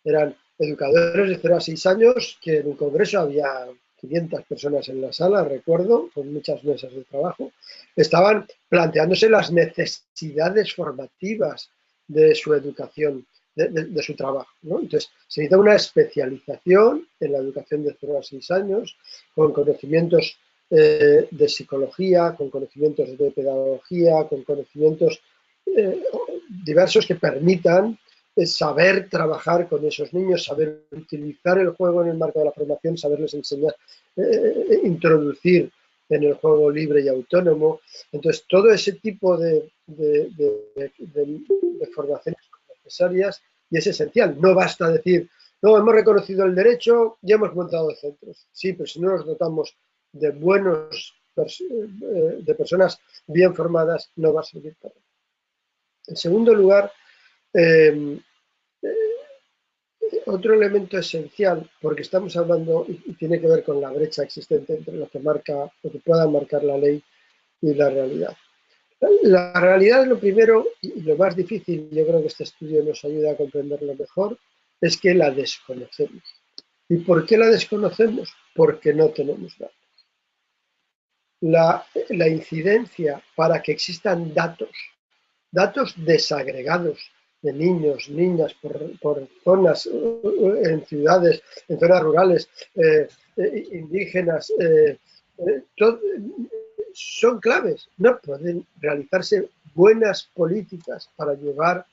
Eran educadores de 0 a 6 años que en un congreso había 500 personas en la sala, recuerdo, con muchas mesas de trabajo, estaban planteándose las necesidades formativas de su educación, de su trabajo, ¿no? Entonces, se necesita una especialización en la educación de 0 a 6 años, con conocimientos de psicología, con conocimientos de pedagogía, con conocimientos diversos que permitan saber trabajar con esos niños, saber utilizar el juego en el marco de la formación, saberles enseñar, introducir en el juego libre y autónomo. Entonces, todo ese tipo de formaciones necesarias y es esencial. No basta decir, no, hemos reconocido el derecho y hemos montado centros. Sí, pero si no nos dotamos de de personas bien formadas, no va a servir para nada. En segundo lugar, otro elemento esencial, porque estamos hablando y tiene que ver con la brecha existente entre lo que pueda marcar la ley y la realidad. La realidad es lo primero y lo más difícil, yo creo que este estudio nos ayuda a comprenderlo mejor, es que la desconocemos. ¿Y por qué la desconocemos? Porque no tenemos datos. la incidencia para que existan datos desagregados de niños, niñas, por zonas, en ciudades, en zonas rurales, indígenas, son claves. No pueden realizarse buenas políticas para llevar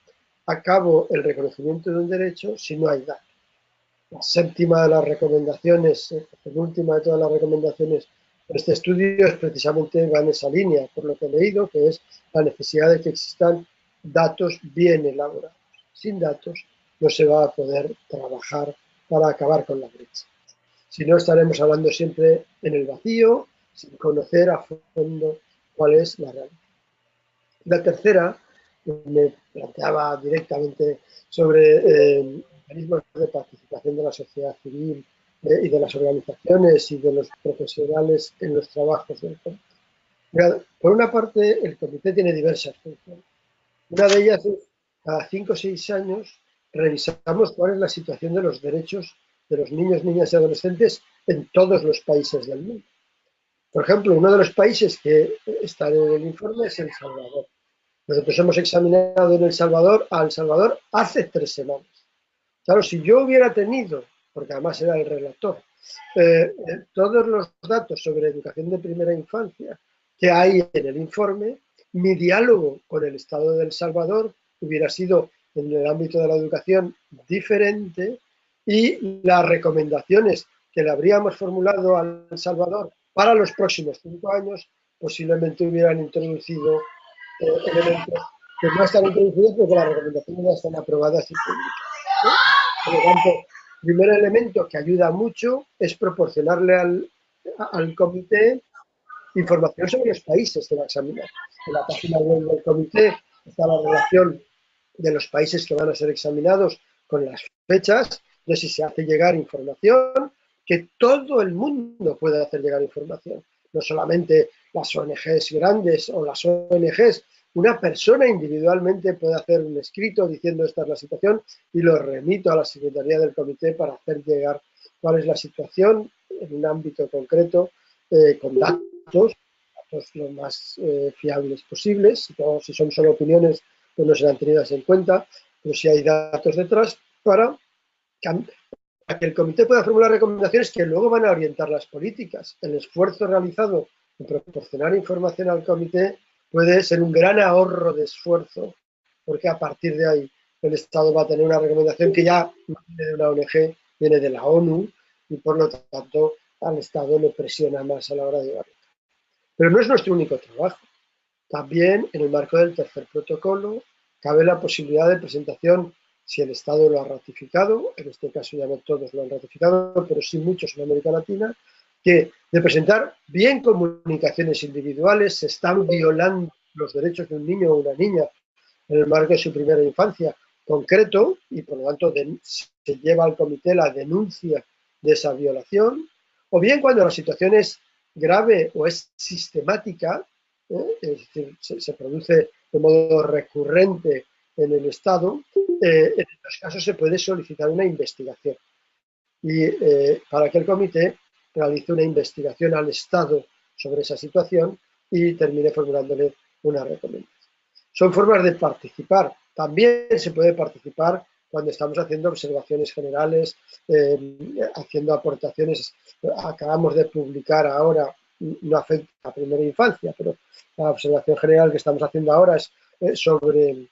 a cabo el reconocimiento de un derecho si no hay datos. La séptima de las recomendaciones, la penúltima de todas las recomendaciones de este estudio precisamente va en esa línea, por lo que he leído, que es la necesidad de que existan datos bien elaborados. Sin datos no se va a poder trabajar para acabar con la brecha. Si no, estaremos hablando siempre en el vacío, sin conocer a fondo cuál es la realidad. La tercera, me planteaba directamente sobre mecanismos de participación de la sociedad civil y de las organizaciones y de los profesionales en los trabajos del comité. Por una parte, el comité tiene diversas funciones. Una de ellas es, cada 5 o 6 años, revisamos cuál es la situación de los derechos de los niños, niñas y adolescentes en todos los países del mundo. Por ejemplo, uno de los países que está en el informe es El Salvador. Nosotros hemos examinado en El Salvador a El Salvador hace 3 semanas. Claro, si yo hubiera tenido, porque además era el relator, todos los datos sobre educación de primera infancia que hay en el informe, mi diálogo con el Estado de El Salvador hubiera sido en el ámbito de la educación diferente y las recomendaciones que le habríamos formulado a El Salvador para los próximos 5 años posiblemente hubieran introducido elementos que no están introducidos porque las recomendaciones ya están aprobadas y públicas. Por lo tanto, el primer elemento que ayuda mucho es proporcionarle al comité información sobre los países que va a examinar. En la página web del comité está la relación de los países que van a ser examinados con las fechas, de si se hace llegar información, que todo el mundo puede hacer llegar información, no solamente las ONGs grandes o las ONGs. Una persona individualmente puede hacer un escrito diciendo esta es la situación y lo remito a la Secretaría del Comité para hacer llegar cuál es la situación en un ámbito concreto con datos lo más fiables posibles. Si son solo opiniones, pues no serán tenidas en cuenta, pero si hay datos detrás para que el comité pueda formular recomendaciones que luego van a orientar las políticas. El esfuerzo realizado en proporcionar información al comité puede ser un gran ahorro de esfuerzo, porque a partir de ahí el Estado va a tener una recomendación que ya no viene de una ONG, viene de la ONU, y por lo tanto al Estado le presiona más a la hora de llevarlo. Pero no es nuestro único trabajo. También en el marco del tercer protocolo cabe la posibilidad de presentación, si el Estado lo ha ratificado, en este caso ya no todos lo han ratificado, pero sí muchos en América Latina, que de presentar bien comunicaciones individuales, se están violando los derechos de un niño o una niña en el marco de su primera infancia concreto y por lo tanto se lleva al comité la denuncia de esa violación, o bien cuando la situación es grave o es sistemática, es decir, se produce de modo recurrente en el Estado, en estos casos se puede solicitar una investigación y para que el comité realice una investigación al Estado sobre esa situación y termine formulándole una recomendación. Son formas de participar. También se puede participar cuando estamos haciendo observaciones generales, haciendo aportaciones. Acabamos de publicar ahora, no afecta a primera infancia, pero la observación general que estamos haciendo ahora es sobre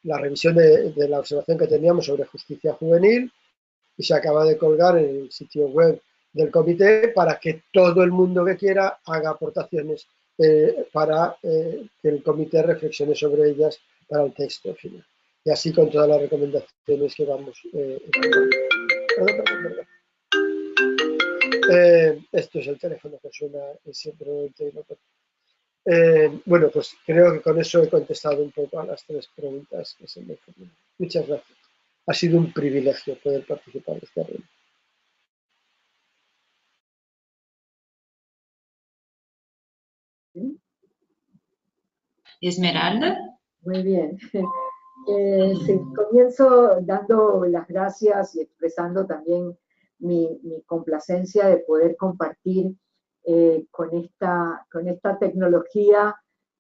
la revisión de la observación que teníamos sobre justicia juvenil, y se acaba de colgar en el sitio web del comité para que todo el mundo que quiera haga aportaciones para que el comité reflexione sobre ellas para el texto final. Y así con todas las recomendaciones que vamos. Esto es el teléfono que suena siempre. Bueno, pues creo que con eso he contestado un poco a las 3 preguntas que se me formulan. Muchas gracias. Ha sido un privilegio poder participar de esta reunión. Esmeralda. Muy bien. Sí, comienzo dando las gracias y expresando también mi complacencia de poder compartir con esta tecnología,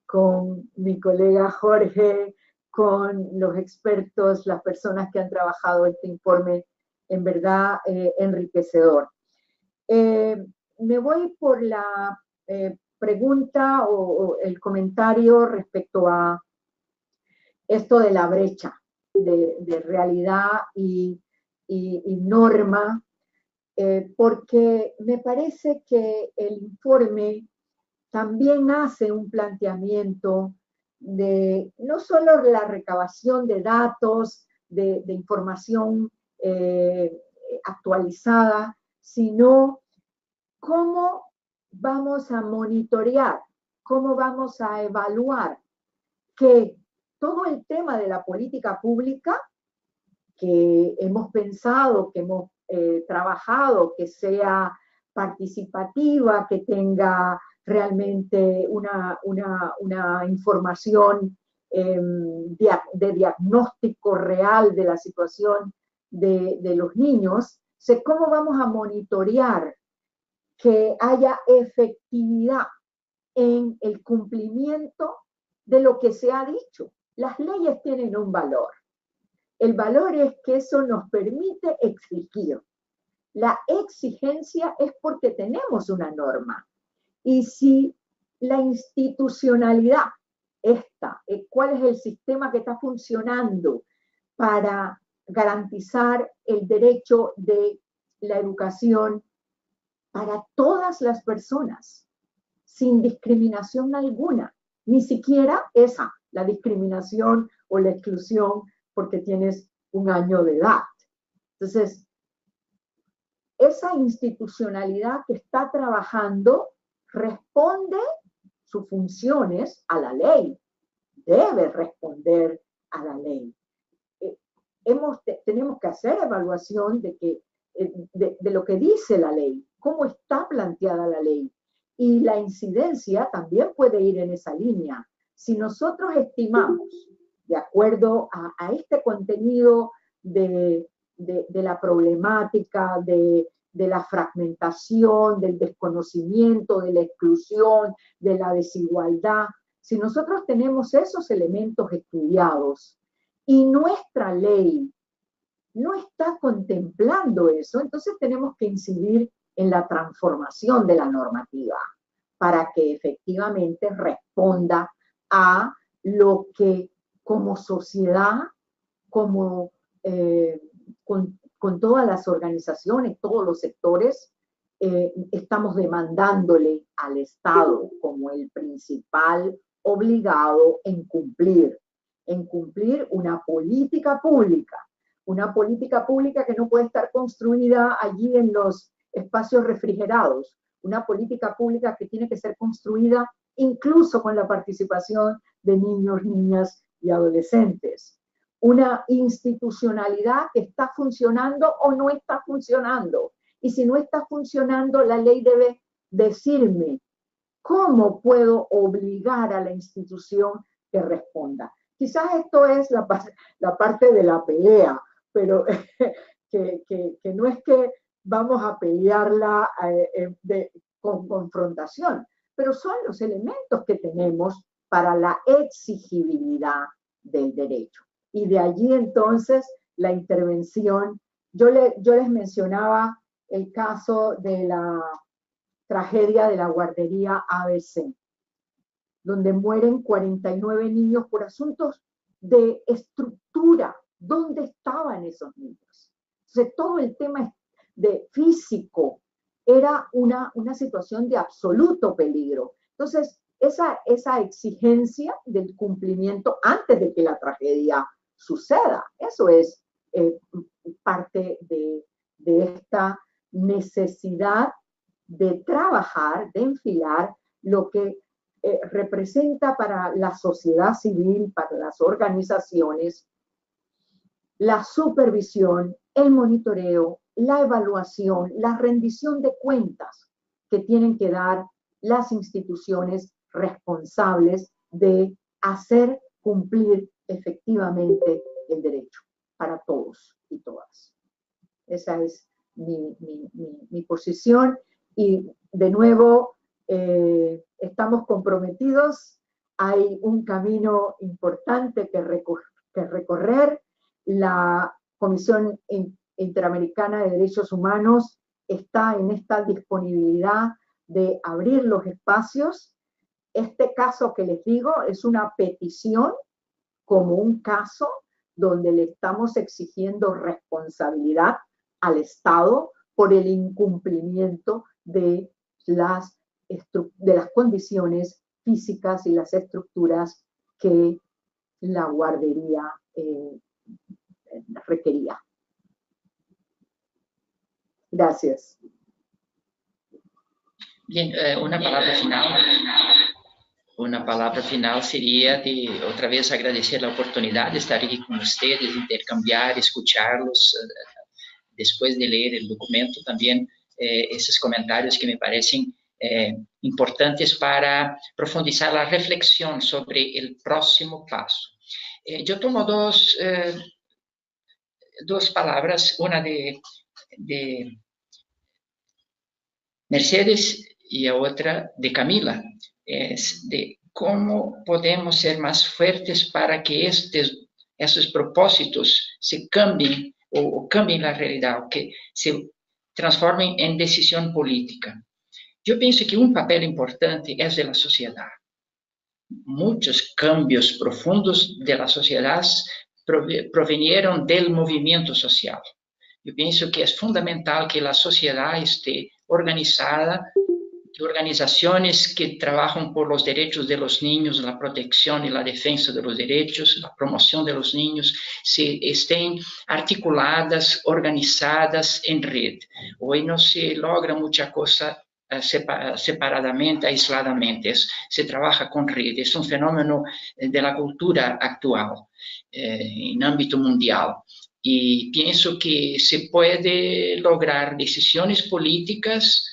con mi colega Jorge, con los expertos, las personas que han trabajado este informe, en verdad enriquecedor. Me voy por la pregunta o el comentario respecto a esto de la brecha de realidad y norma, porque me parece que el informe también hace un planteamiento de no solo la recabación de datos, de información actualizada, sino cómo vamos a monitorear, cómo vamos a evaluar que todo el tema de la política pública que hemos pensado, que hemos trabajado, que sea participativa, que tenga realmente una información de diagnóstico real de la situación de los niños, cómo vamos a monitorear que haya efectividad en el cumplimiento de lo que se ha dicho. Las leyes tienen un valor. El valor es que eso nos permite exigir. La exigencia es porque tenemos una norma. Y si la institucionalidad ¿cuál es el sistema que está funcionando para garantizar el derecho de la educación para todas las personas, sin discriminación alguna? Ni siquiera la discriminación o la exclusión porque tienes un año de edad. Entonces, esa institucionalidad que está trabajando responde sus funciones a la ley, debe responder a la ley. Tenemos que hacer evaluación de lo que dice la ley, cómo está planteada la ley, y la incidencia también puede ir en esa línea. Si nosotros estimamos, de acuerdo a este contenido de la problemática, de la fragmentación, del desconocimiento, de la exclusión, de la desigualdad, si nosotros tenemos esos elementos estudiados y nuestra ley no está contemplando eso, entonces tenemos que incidir en la transformación de la normativa para que efectivamente responda a lo que como sociedad, como con todas las organizaciones, todos los sectores, estamos demandándole al Estado como el principal obligado en cumplir una política pública que no puede estar construida allí en los espacios refrigerados, una política pública que tiene que ser construida incluso con la participación de niños, niñas y adolescentes. Una institucionalidad que está funcionando o no está funcionando. Y si no está funcionando, la ley debe decirme cómo puedo obligar a la institución que responda. Quizás esto es la parte de la pelea, pero que no es que vamos a pelearla con confrontación, pero son los elementos que tenemos para la exigibilidad del derecho. Y de allí entonces la intervención. Yo les mencionaba el caso de la tragedia de la guardería ABC, donde mueren 49 niños por asuntos de estructura. ¿Dónde estaban esos niños? Entonces, todo el tema de físico era una situación de absoluto peligro. Entonces, esa exigencia del cumplimiento antes de que la tragedia suceda, eso es parte de esta necesidad de trabajar, de enfilar lo que representa para la sociedad civil, para las organizaciones, la supervisión, el monitoreo, la evaluación, la rendición de cuentas que tienen que dar las instituciones responsables de hacer cumplir efectivamente el derecho para todos y todas. Esa es mi posición, Y de nuevo, estamos comprometidos, hay un camino importante que recorrer. La Comisión Interamericana de Derechos Humanos está en esta disponibilidad de abrir los espacios. Este caso que les digo es una petición como un caso donde le estamos exigiendo responsabilidad al Estado por el incumplimiento de las condiciones físicas y las estructuras que la guardería requería. Gracias. Bien, una palabra final. Una palabra final sería de otra vez agradecer la oportunidad de estar aquí con ustedes, intercambiar, escucharlos, después de leer el documento también esos comentarios que me parecen importantes para profundizar la reflexión sobre el próximo paso. Yo tomo dos palabras, una de Mercedes y otra de Camila, es de cómo podemos ser más fuertes para que esos propósitos se cambien o cambien la realidad, o que se transformen en decisión política. Yo pienso que un papel importante es de la sociedad. Muchos cambios profundos de la sociedad provinieron del movimiento social. Yo pienso que es fundamental que la sociedad esté organizada, que organizaciones que trabajan por los derechos de los niños, la protección y la defensa de los derechos, la promoción de los niños, estén articuladas, organizadas en red. Hoy no se logra mucha cosa separadamente, aisladamente, se trabaja con red, es un fenómeno de la cultura actual en ámbito mundial. Y pienso que se puede lograr decisiones políticas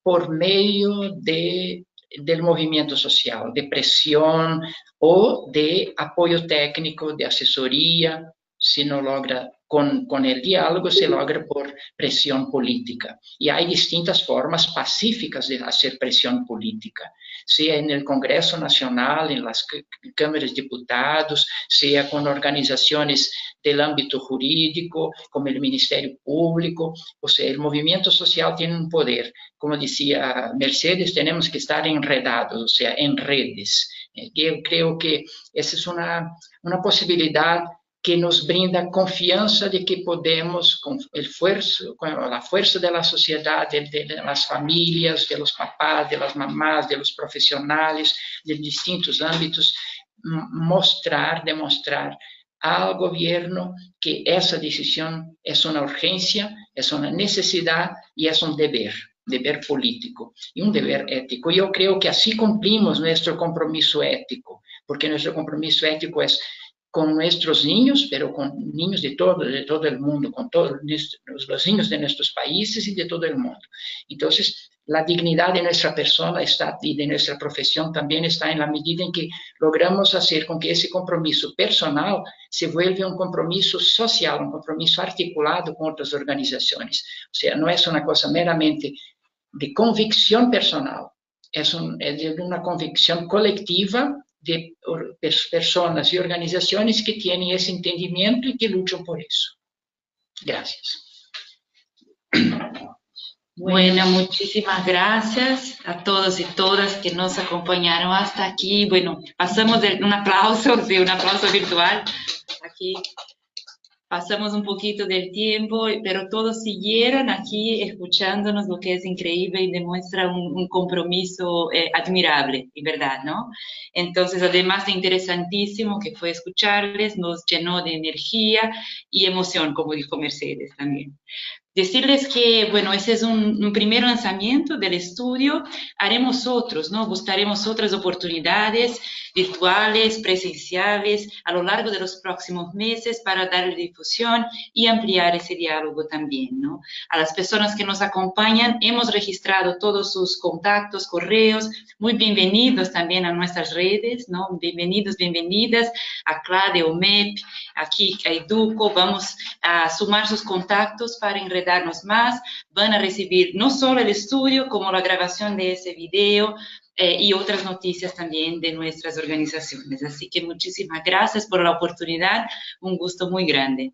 por medio del movimiento social, de presión o de apoyo técnico, de asesoría. Si no logra con el diálogo, se logra por presión política. Y hay distintas formas pacíficas de hacer presión política, sea en el Congreso Nacional, en las cámaras de diputados, sea con organizaciones del ámbito jurídico, como el Ministerio Público. O sea, el movimiento social tiene un poder. Como decía Mercedes, tenemos que estar enredados, o sea, en redes. Yo creo que esa es una posibilidad que nos brinda confianza de que podemos, con la fuerza de la sociedad, de las familias, de los papás, de las mamás, de los profesionales, de distintos ámbitos, demostrar al gobierno que esa decisión es una urgencia, es una necesidad y es un deber político y un deber ético. Yo creo que así cumplimos nuestro compromiso ético, porque nuestro compromiso ético es con nuestros niños, pero con niños de todo el mundo, con todos los niños de nuestros países y de todo el mundo. Entonces, la dignidad de nuestra persona y de nuestra profesión también está en la medida en que logramos hacer con que ese compromiso personal se vuelva un compromiso social, un compromiso articulado con otras organizaciones. O sea, no es una cosa meramente de convicción personal, es de una convicción colectiva de personas y organizaciones que tienen ese entendimiento y que luchan por eso. Gracias. Bueno, muchísimas gracias a todos y todas que nos acompañaron hasta aquí. Bueno, pasamos de un aplauso virtual. Aquí pasamos un poquito del tiempo, pero todos siguieron aquí escuchándonos, lo que es increíble y demuestra un compromiso admirable, en verdad, ¿no? Entonces, además de interesantísimo que fue escucharles, nos llenó de energía y emoción, como dijo Mercedes también. Decirles que, bueno, ese es un primer lanzamiento del estudio. Haremos otros, ¿no? Buscaremos otras oportunidades virtuales, presenciales, a lo largo de los próximos meses para darle difusión y ampliar ese diálogo también, ¿no? A las personas que nos acompañan, hemos registrado todos sus contactos, correos. Muy bienvenidos también a nuestras redes, ¿no? Bienvenidos, bienvenidas a CLADE, OMEP, aquí a EDUCO. Vamos a sumar sus contactos para enredar enredarnos más, van a recibir no solo el estudio, como la grabación de ese video y otras noticias también de nuestras organizaciones. Así que muchísimas gracias por la oportunidad, un gusto muy grande.